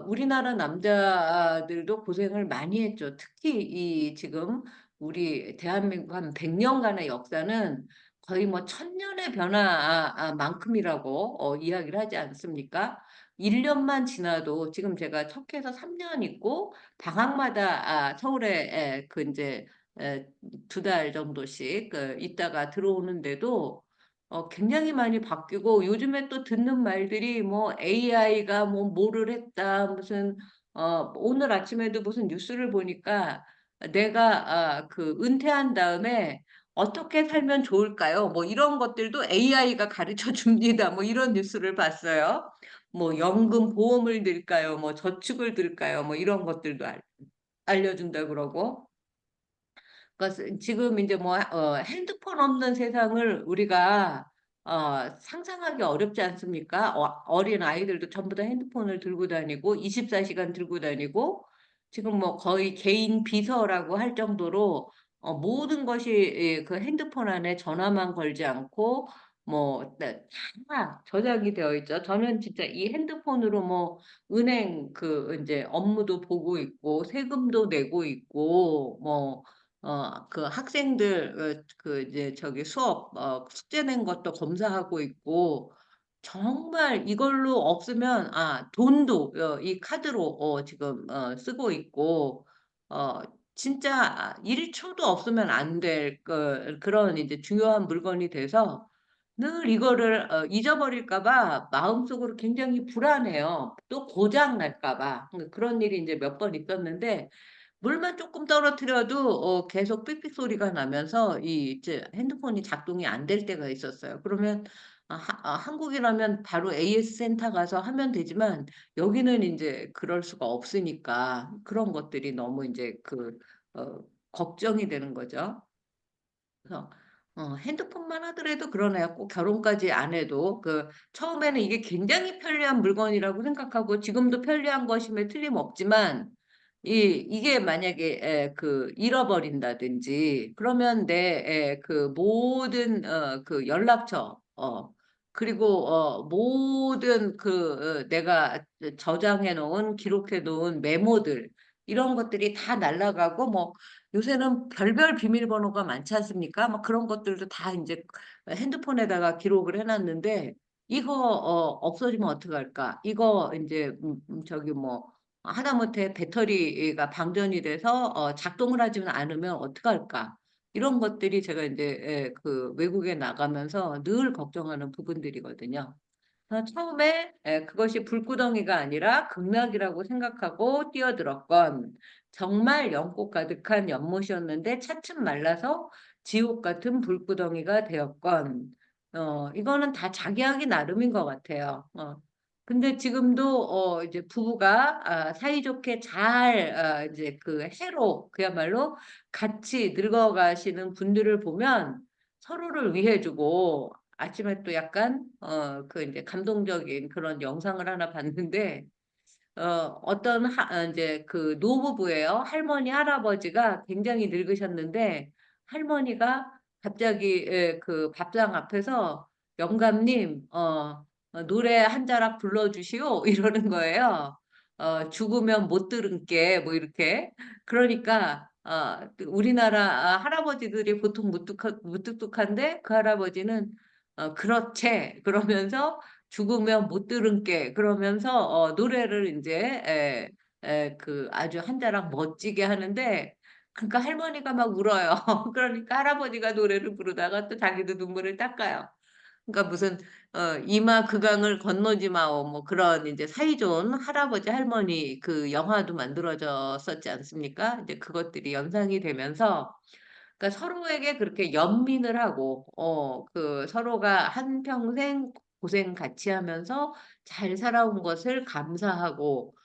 우리나라 남자들도 고생을 많이 했죠. 특히 이 지금 우리 대한민국 한 100년간의 역사는 거의 뭐 1000년의 변화만큼이라고 이야기를 하지 않습니까? 1년만 지나도 지금 제가 터키에서 3년 있고 방학마다 서울에 이제 2달 정도씩 있다가 들어오는데도 굉장히 많이 바뀌고 요즘에 또 듣는 말들이 뭐 AI가 뭐 뭐를 했다 무슨 오늘 아침에도 무슨 뉴스를 보니까 내가 은퇴한 다음에 어떻게 살면 좋을까요? 뭐 이런 것들도 AI가 가르쳐 줍니다. 뭐 이런 뉴스를 봤어요. 뭐 연금 보험을 들까요? 뭐 저축을 들까요? 뭐 이런 것들도 알려준다 그러고. 그러니까 지금 이제 뭐 핸드폰 없는 세상을 우리가 상상하기 어렵지 않습니까? 어린 아이들도 전부 다 핸드폰을 들고 다니고 24시간 들고 다니고 지금 뭐 거의 개인 비서라고 할 정도로 모든 것이 그 핸드폰 안에 전화만 걸지 않고 뭐 다 저장이 되어 있죠. 저는 진짜 이 핸드폰으로 뭐 은행 이제 업무도 보고 있고 세금도 내고 있고 뭐 그 학생들 이제 저기 수업 숙제 낸 것도 검사하고 있고 정말 이걸로 없으면 돈도 이 카드로 지금 쓰고 있고 어 진짜 1초도 없으면 안 될 그런 이제 중요한 물건이 돼서 늘 이거를 잊어버릴까 봐 마음속으로 굉장히 불안해요. 또 고장 날까 봐. 그런 일이 이제 몇 번 있었는데 물만 조금 떨어뜨려도 계속 삑삑 소리가 나면서 이제 핸드폰이 작동이 안 될 때가 있었어요. 그러면 한국이라면 바로 AS 센터 가서 하면 되지만 여기는 이제 그럴 수가 없으니까 그런 것들이 너무 이제 걱정이 되는 거죠. 그래서 핸드폰만 하더라도 그러네요. 꼭 결혼까지 안 해도 처음에는 이게 굉장히 편리한 물건이라고 생각하고 지금도 편리한 것임에 틀림없지만 이게 만약에 잃어버린다든지 그러면 내 모든 연락처 그리고 모든 내가 저장해 놓은 기록해 놓은 메모들 이런 것들이 다 날아가고 뭐 요새는 별별 비밀번호가 많지 않습니까? 막 그런 것들도 다 이제 핸드폰에다가 기록을 해놨는데 이거 없어지면 어떡할까? 이거 이제 저기 뭐 하다못해 배터리가 방전이 돼서 작동을 하지 않으면 어떡할까? 이런 것들이 제가 이제 외국에 나가면서 늘 걱정하는 부분들이거든요. 처음에 그것이 불구덩이가 아니라 극락이라고 생각하고 뛰어들었건 정말 연꽃 가득한 연못이었는데 차츰 말라서 지옥 같은 불구덩이가 되었건 이거는 다 자기 하기 나름인 것 같아요. 근데 지금도 이제 부부가 사이좋게 잘 이제 해로 그야말로 같이 늙어가시는 분들을 보면 서로를 위해주고 아침에 또 약간 이제 감동적인 그런 영상을 하나 봤는데 어떤 이제 노부부예요. 할머니 할아버지가 굉장히 늙으셨는데 할머니가 갑자기 밥상 앞에서 영감님 노래 한 자락 불러주시오 이러는 거예요. 죽으면 못 들은 게 뭐 이렇게 그러니까 우리나라 할아버지들이 보통 무뚝뚝한데 그 할아버지는 그렇지 그러면서 죽으면 못 들은 게 그러면서 노래를 이제 아주 한 자락 멋지게 하는데 그러니까 할머니가 막 울어요. 그러니까 할아버지가 노래를 부르다가 또 자기도 눈물을 닦아요. 그러니까 무슨 이마 그강을 건너지 마오 뭐 그런 이제 사이좋은 할아버지 할머니 영화도 만들어졌었지 않습니까? 이제 그것들이 연상이 되면서 그러니까 서로에게 그렇게 연민을 하고 서로가 한평생 고생 같이 하면서 잘 살아온 것을 감사하고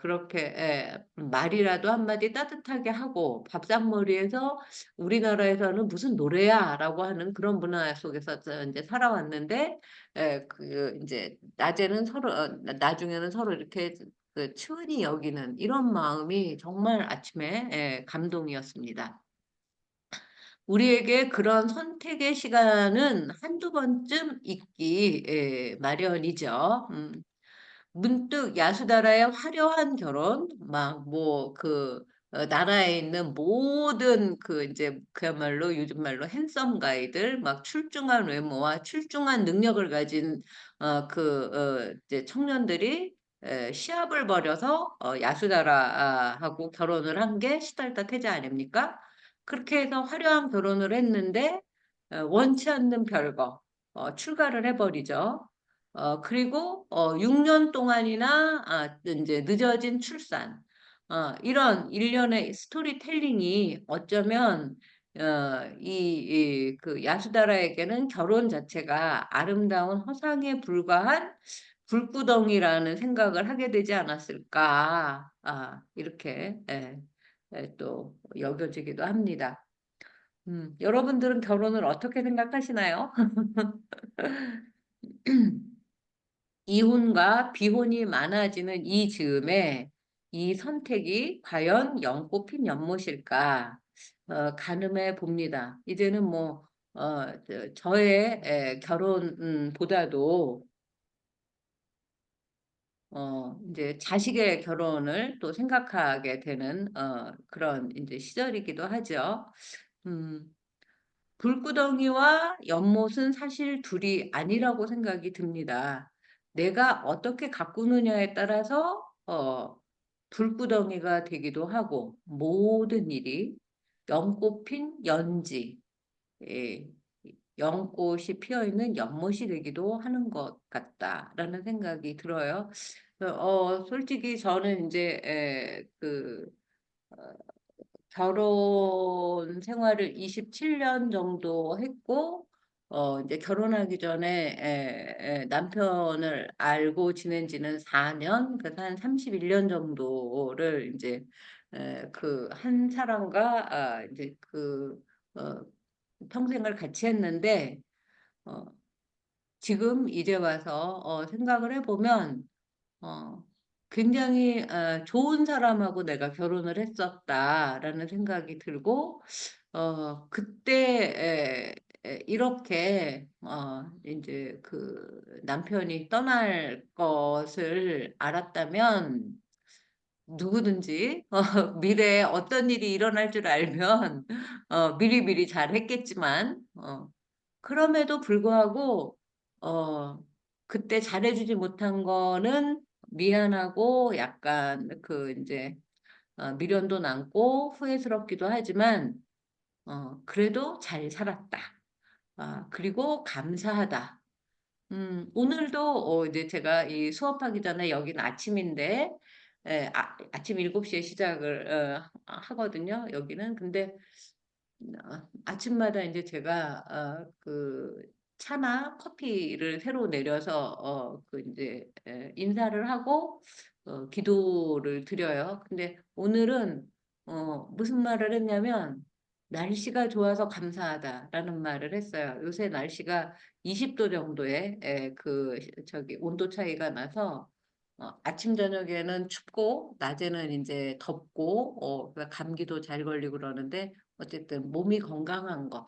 그렇게 말이라도 한마디 따뜻하게 하고 밥상머리에서 우리나라에서는 무슨 노래야라고 하는 그런 문화 속에서 이제 살아왔는데 그 이제 낮에는 서로 나중에는 서로 이렇게 그 측은히 여기는 이런 마음이 정말 아침에 감동이었습니다. 우리에게 그런 선택의 시간은 한두 번쯤 있기 마련이죠. 문득 야수다라의 화려한 결혼, 막 뭐 그 나라에 있는 모든 그 이제 그야말로 요즘 말로 핸섬 가이들, 막 출중한 외모와 출중한 능력을 가진 이제 청년들이 시합을 벌여서 야수다라하고 결혼을 한 게 시달다 태자 아닙니까? 그렇게 해서 화려한 결혼을 했는데 원치 않는 별거 출가를 해버리죠. 그리고 6년 동안이나 이제 늦어진 출산 이런 일련의 스토리텔링이 어쩌면 그 야수다라에게는 결혼 자체가 아름다운 허상에 불과한 불구덩이라는 생각을 하게 되지 않았을까 이렇게 또 여겨지기도 합니다. 여러분들은 결혼을 어떻게 생각하시나요? 이혼과 비혼이 많아지는 이 즈음에 이 선택이 과연 연꽃핀 연못일까 가늠해 봅니다. 이제는 뭐 저의 결혼보다도 이제 자식의 결혼을 또 생각하게 되는 그런 이제 시절이기도 하죠. 불구덩이와 연못은 사실 둘이 아니라고 생각이 듭니다. 내가 어떻게 가꾸느냐에 따라서 불구덩이가 되기도 하고 모든 일이 연꽃핀 연지, 예, 연꽃이 피어있는 연못이 되기도 하는 것 같다라는 생각이 들어요. 솔직히 저는 이제 결혼 생활을 27년 정도 했고, 이제 결혼하기 전에 남편을 알고 지낸 지는 4년, 그래서 한 31년 정도를 이제 그 한 사람과 이제 평생을 같이 했는데, 지금 이제 와서 생각을 해보면, 굉장히 좋은 사람하고 내가 결혼을 했었다라는 생각이 들고 그때 이렇게 이제 그 남편이 떠날 것을 알았다면 누구든지 미래에 어떤 일이 일어날 줄 알면 미리미리 잘 했겠지만 그럼에도 불구하고 그때 잘해주지 못한 거는 미안하고 약간 그 이제 미련도 남고 후회스럽기도 하지만 그래도 잘 살았다. 그리고 감사하다. 오늘도 이제 제가 이 수업하기 전에 여기는 아침인데 아침 7시에 시작을 하거든요. 여기는 근데 아침마다 이제 제가 그 차나 커피를 새로 내려서 그 이제 인사를 하고 기도를 드려요. 근데 오늘은 무슨 말을 했냐면 날씨가 좋아서 감사하다라는 말을 했어요. 요새 날씨가 20도 정도의 그 저기 온도 차이가 나서 아침 저녁에는 춥고 낮에는 이제 덥고 감기도 잘 걸리고 그러는데 어쨌든 몸이 건강한 거.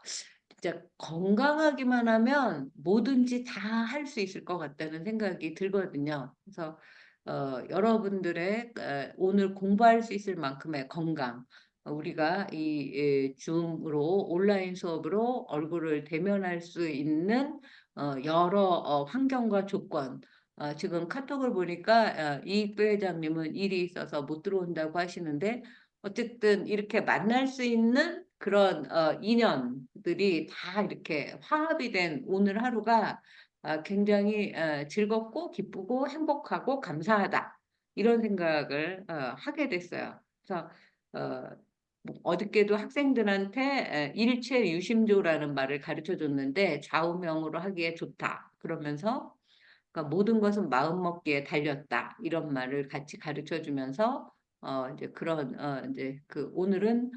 진짜 건강하기만 하면 뭐든지 다 할 수 있을 것 같다는 생각이 들거든요. 그래서 여러분들의 오늘 공부할 수 있을 만큼의 건강, 우리가 이 줌으로 온라인 수업으로 얼굴을 대면할 수 있는 여러 환경과 조건, 지금 카톡을 보니까 이 부회장님은 일이 있어서 못 들어온다고 하시는데 어쨌든 이렇게 만날 수 있는 그런 인연들이 다 이렇게 화합이 된 오늘 하루가 굉장히 즐겁고 기쁘고 행복하고 감사하다 이런 생각을 하게 됐어요. 그래서 어저께도 학생들한테 일체 유심조라는 말을 가르쳐 줬는데 좌우명으로 하기에 좋다. 그러면서 그러니까 모든 것은 마음먹기에 달렸다. 이런 말을 같이 가르쳐 주면서 이제 그런 이제 그 오늘은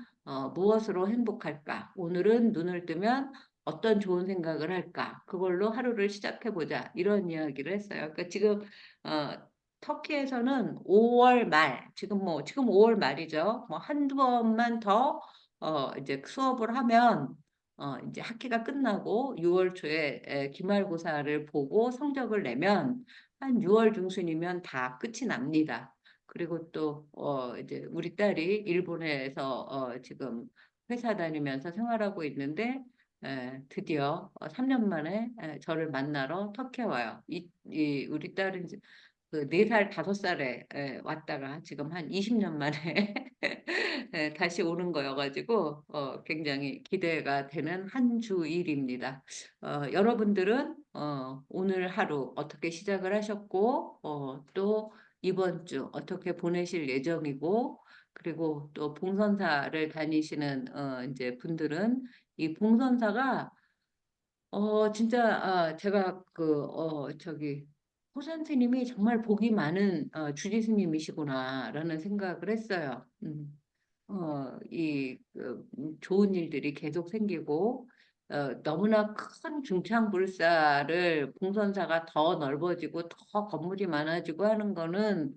무엇으로 행복할까? 오늘은 눈을 뜨면 어떤 좋은 생각을 할까? 그걸로 하루를 시작해 보자. 이런 이야기를 했어요. 그러니까 지금 어, 터키에서는 5월 말, 지금 5월 말이죠. 뭐 한두 번만 더 이제 수업을 하면 이제 학기가 끝나고 6월 초에 기말고사를 보고 성적을 내면 한 6월 중순이면 다 끝이 납니다. 그리고 또 이제 우리 딸이 일본에서 지금 회사 다니면서 생활하고 있는데 드디어 3년 만에 저를 만나러 터키에 와요. 우리 딸은 그 4살, 5살에 왔다가 지금 한 20년 만에 다시 오는 거여가지고 굉장히 기대가 되는 한 주일입니다. 여러분들은 오늘 하루 어떻게 시작을 하셨고 또 이번 주 어떻게 보내실 예정이고 그리고 또 봉선사를 다니시는 이제 분들은 이 봉선사가 진짜 제가 저기 호 선생님이 정말 복이 많은 주지스님이시구나라는 생각을 했어요. 좋은 일들이 계속 생기고 너무나 큰 중창불사를 봉선사가 더 넓어지고 더 건물이 많아지고 하는 거는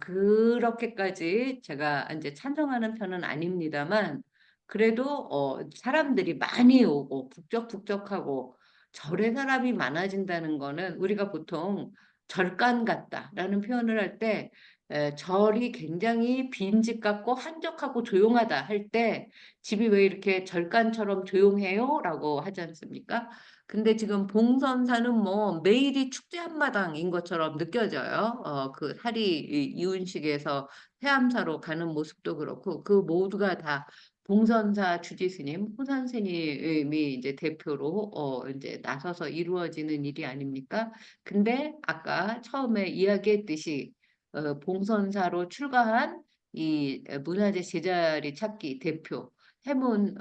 그렇게까지 제가 이제 찬성하는 편은 아닙니다만 그래도 사람들이 많이 오고 북적북적하고 절에 사람이 많아진다는 거는 우리가 보통 절간 같다라는 표현을 할 때 절이 굉장히 빈 집 같고 한적하고 조용하다 할 때 집이 왜 이렇게 절간처럼 조용해요? 라고 하지 않습니까? 근데 지금 봉선사는 뭐 매일이 축제 한마당인 것처럼 느껴져요. 그 사리 이운식에서 해암사로 가는 모습도 그렇고 그 모두가 다 봉선사 주지스님, 호선스님이 이제 대표로 이제 나서서 이루어지는 일이 아닙니까? 근데 아까 처음에 이야기했듯이 봉선사로 출가한 이 문화재 제자리 찾기 대표 해문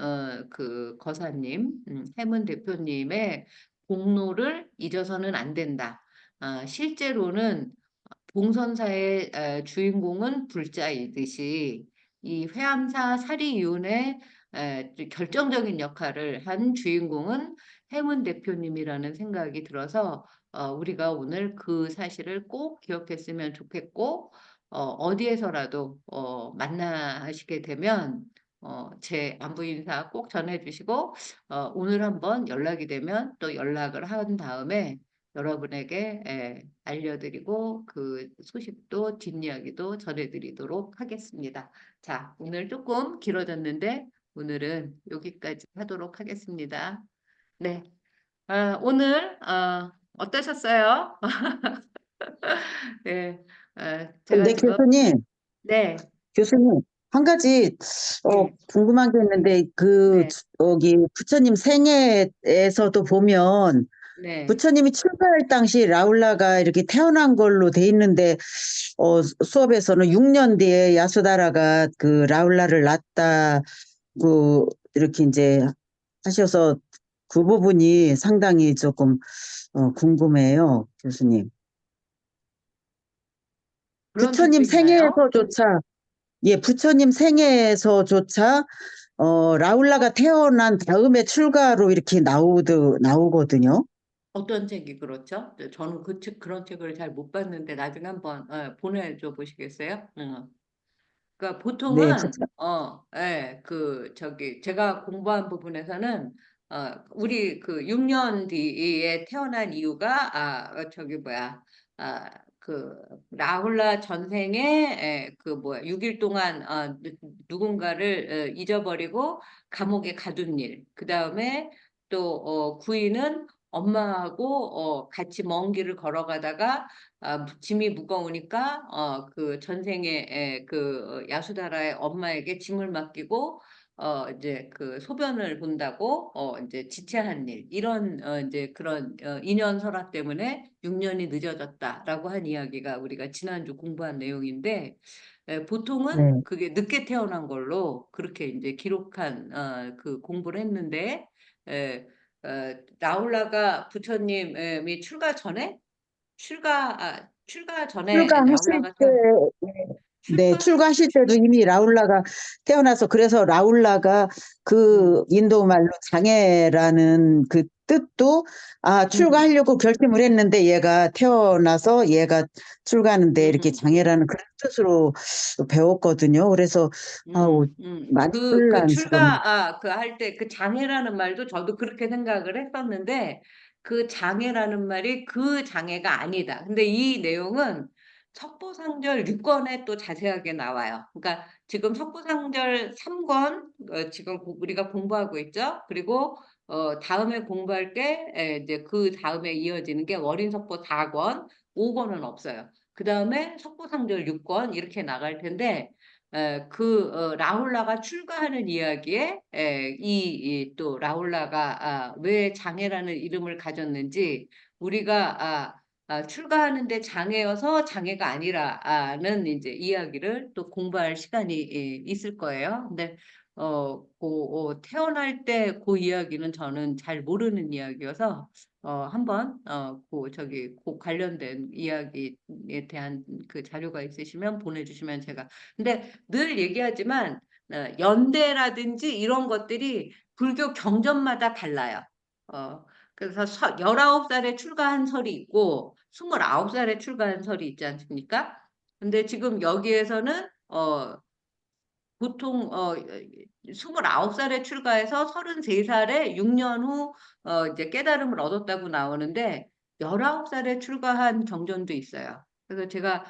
그 거사님, 해문 대표님의 공로를 잊어서는 안 된다. 실제로는 봉선사의 주인공은 불자이듯이 이 회암사 사리 이윤의 결정적인 역할을 한 주인공은 해문 대표님이라는 생각이 들어서 우리가 오늘 그 사실을 꼭 기억했으면 좋겠고 어디에서라도 만나시게 되면 제 안부 인사 꼭 전해주시고 오늘 한번 연락이 되면 또 연락을 한 다음에 여러분에게 알려드리고 그 소식도 뒷이야기도 전해드리도록 하겠습니다. 자, 오늘 조금 길어졌는데 오늘은 여기까지 하도록 하겠습니다. 네, 오늘 어떠셨어요? 네, 제가 근데 지금 교수님, 네, 교수님, 한 가지 궁금한 게 있는데 네, 여기 부처님 생애에서도 보면 네. 부처님이 출가할 당시 라울라가 이렇게 태어난 걸로 돼 있는데 수업에서는 6년 뒤에 야수다라가 그 라울라를 낳았다고 이렇게 이제 하셔서 그 부분이 상당히 조금 궁금해요, 교수님. 그런 부처님 책도 있나요? 부처님 생애에서조차 라울라가 태어난 다음에 출가로 이렇게 나오거든요. 어떤 책이 그렇죠? 저는 그런 책을 잘 못 봤는데 나중에 한번 보내줘 보시겠어요? 그러니까 네, 보통은 제가 공부한 부분에서는 우리 그 6년 뒤에 태어난 이유가 그 라훌라 전생에 그 6일 동안 누군가를 잊어버리고 감옥에 가둔 일. 그다음에 또 구인은 엄마하고 같이 먼 길을 걸어가다가 짐이 무거우니까 그 전생에 그 야수다라의 엄마에게 짐을 맡기고 이제 그 소변을 본다고 이제 지체한 일 이런 이제 그런 인연 설화 때문에 6년이 늦어졌다라고 한 이야기가 우리가 지난주 공부한 내용인데 보통은 네. 그게 늦게 태어난 걸로 그렇게 이제 기록한 그 공부를 했는데 라울라가 부처님이 출가 전에 출가 전에 출가하실 라울라가 때, 네, 출가 출가하실 때도 이미 라울라가 태어나서 그래서 라울라가 그 인도 말로 장애라는 그 뜻도 출가하려고 결심을 했는데 얘가 태어나서 얘가 출가하는데 이렇게 장애라는 그런 뜻으로 배웠거든요. 그래서 많이 그 혼란스러운. 그 할 때 그 장애라는 말도 저도 그렇게 생각을 했었는데 그 장애라는 말이 그 장애가 아니다. 근데 이 내용은 석보상절 6권에 또 자세하게 나와요. 그러니까 지금 석보상절 3권 지금 우리가 공부하고 있죠. 그리고 다음에 공부할 게 이제 그 다음에 이어지는 게 월인석보 4권, 5권은 없어요. 그 다음에 석보상절 6권 이렇게 나갈 텐데 라울라가 출가하는 이야기에 또 라울라가 왜 장애라는 이름을 가졌는지 우리가 출가하는데 장애여서 장애가 아니라는 이제 이야기를 또 공부할 시간이 있을 거예요. 근데 태어날 때 그 이야기는 저는 잘 모르는 이야기여서 한번 그 관련된 이야기에 대한 그 자료가 있으시면 보내주시면 제가. 근데 늘 얘기하지만 연대라든지 이런 것들이 불교 경전마다 달라요. 그래서 19살에 출가한 설이 있고 29살에 출가한 설이 있지 않습니까? 근데 지금 여기에서는 보통 29살에 출가해서 33살에 6년 후 이제 깨달음을 얻었다고 나오는데 19살에 출가한 경전도 있어요. 그래서 제가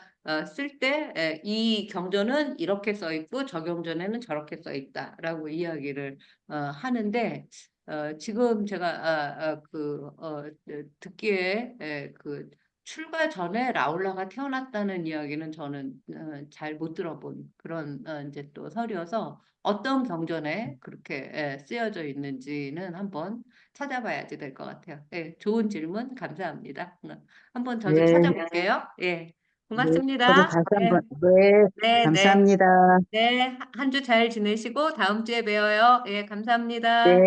쓸 때 이 경전은 이렇게 써 있고 저 경전에는 저렇게 써 있다라고 이야기를 하는데 지금 제가 듣기에 그 출가 전에 라울라가 태어났다는 이야기는 저는 잘 못 들어본 그런 이제 또 설이어서 어떤 경전에 그렇게 쓰여져 있는지는 한번 찾아봐야지 될 것 같아요. 좋은 질문 감사합니다. 한번 저도 네, 찾아볼게요. 네, 저도 고맙습니다. 다시 한번, 네, 감사합니다. 네, 한 주 잘 지내시고 다음 주에 봬요. 감사합니다. 네.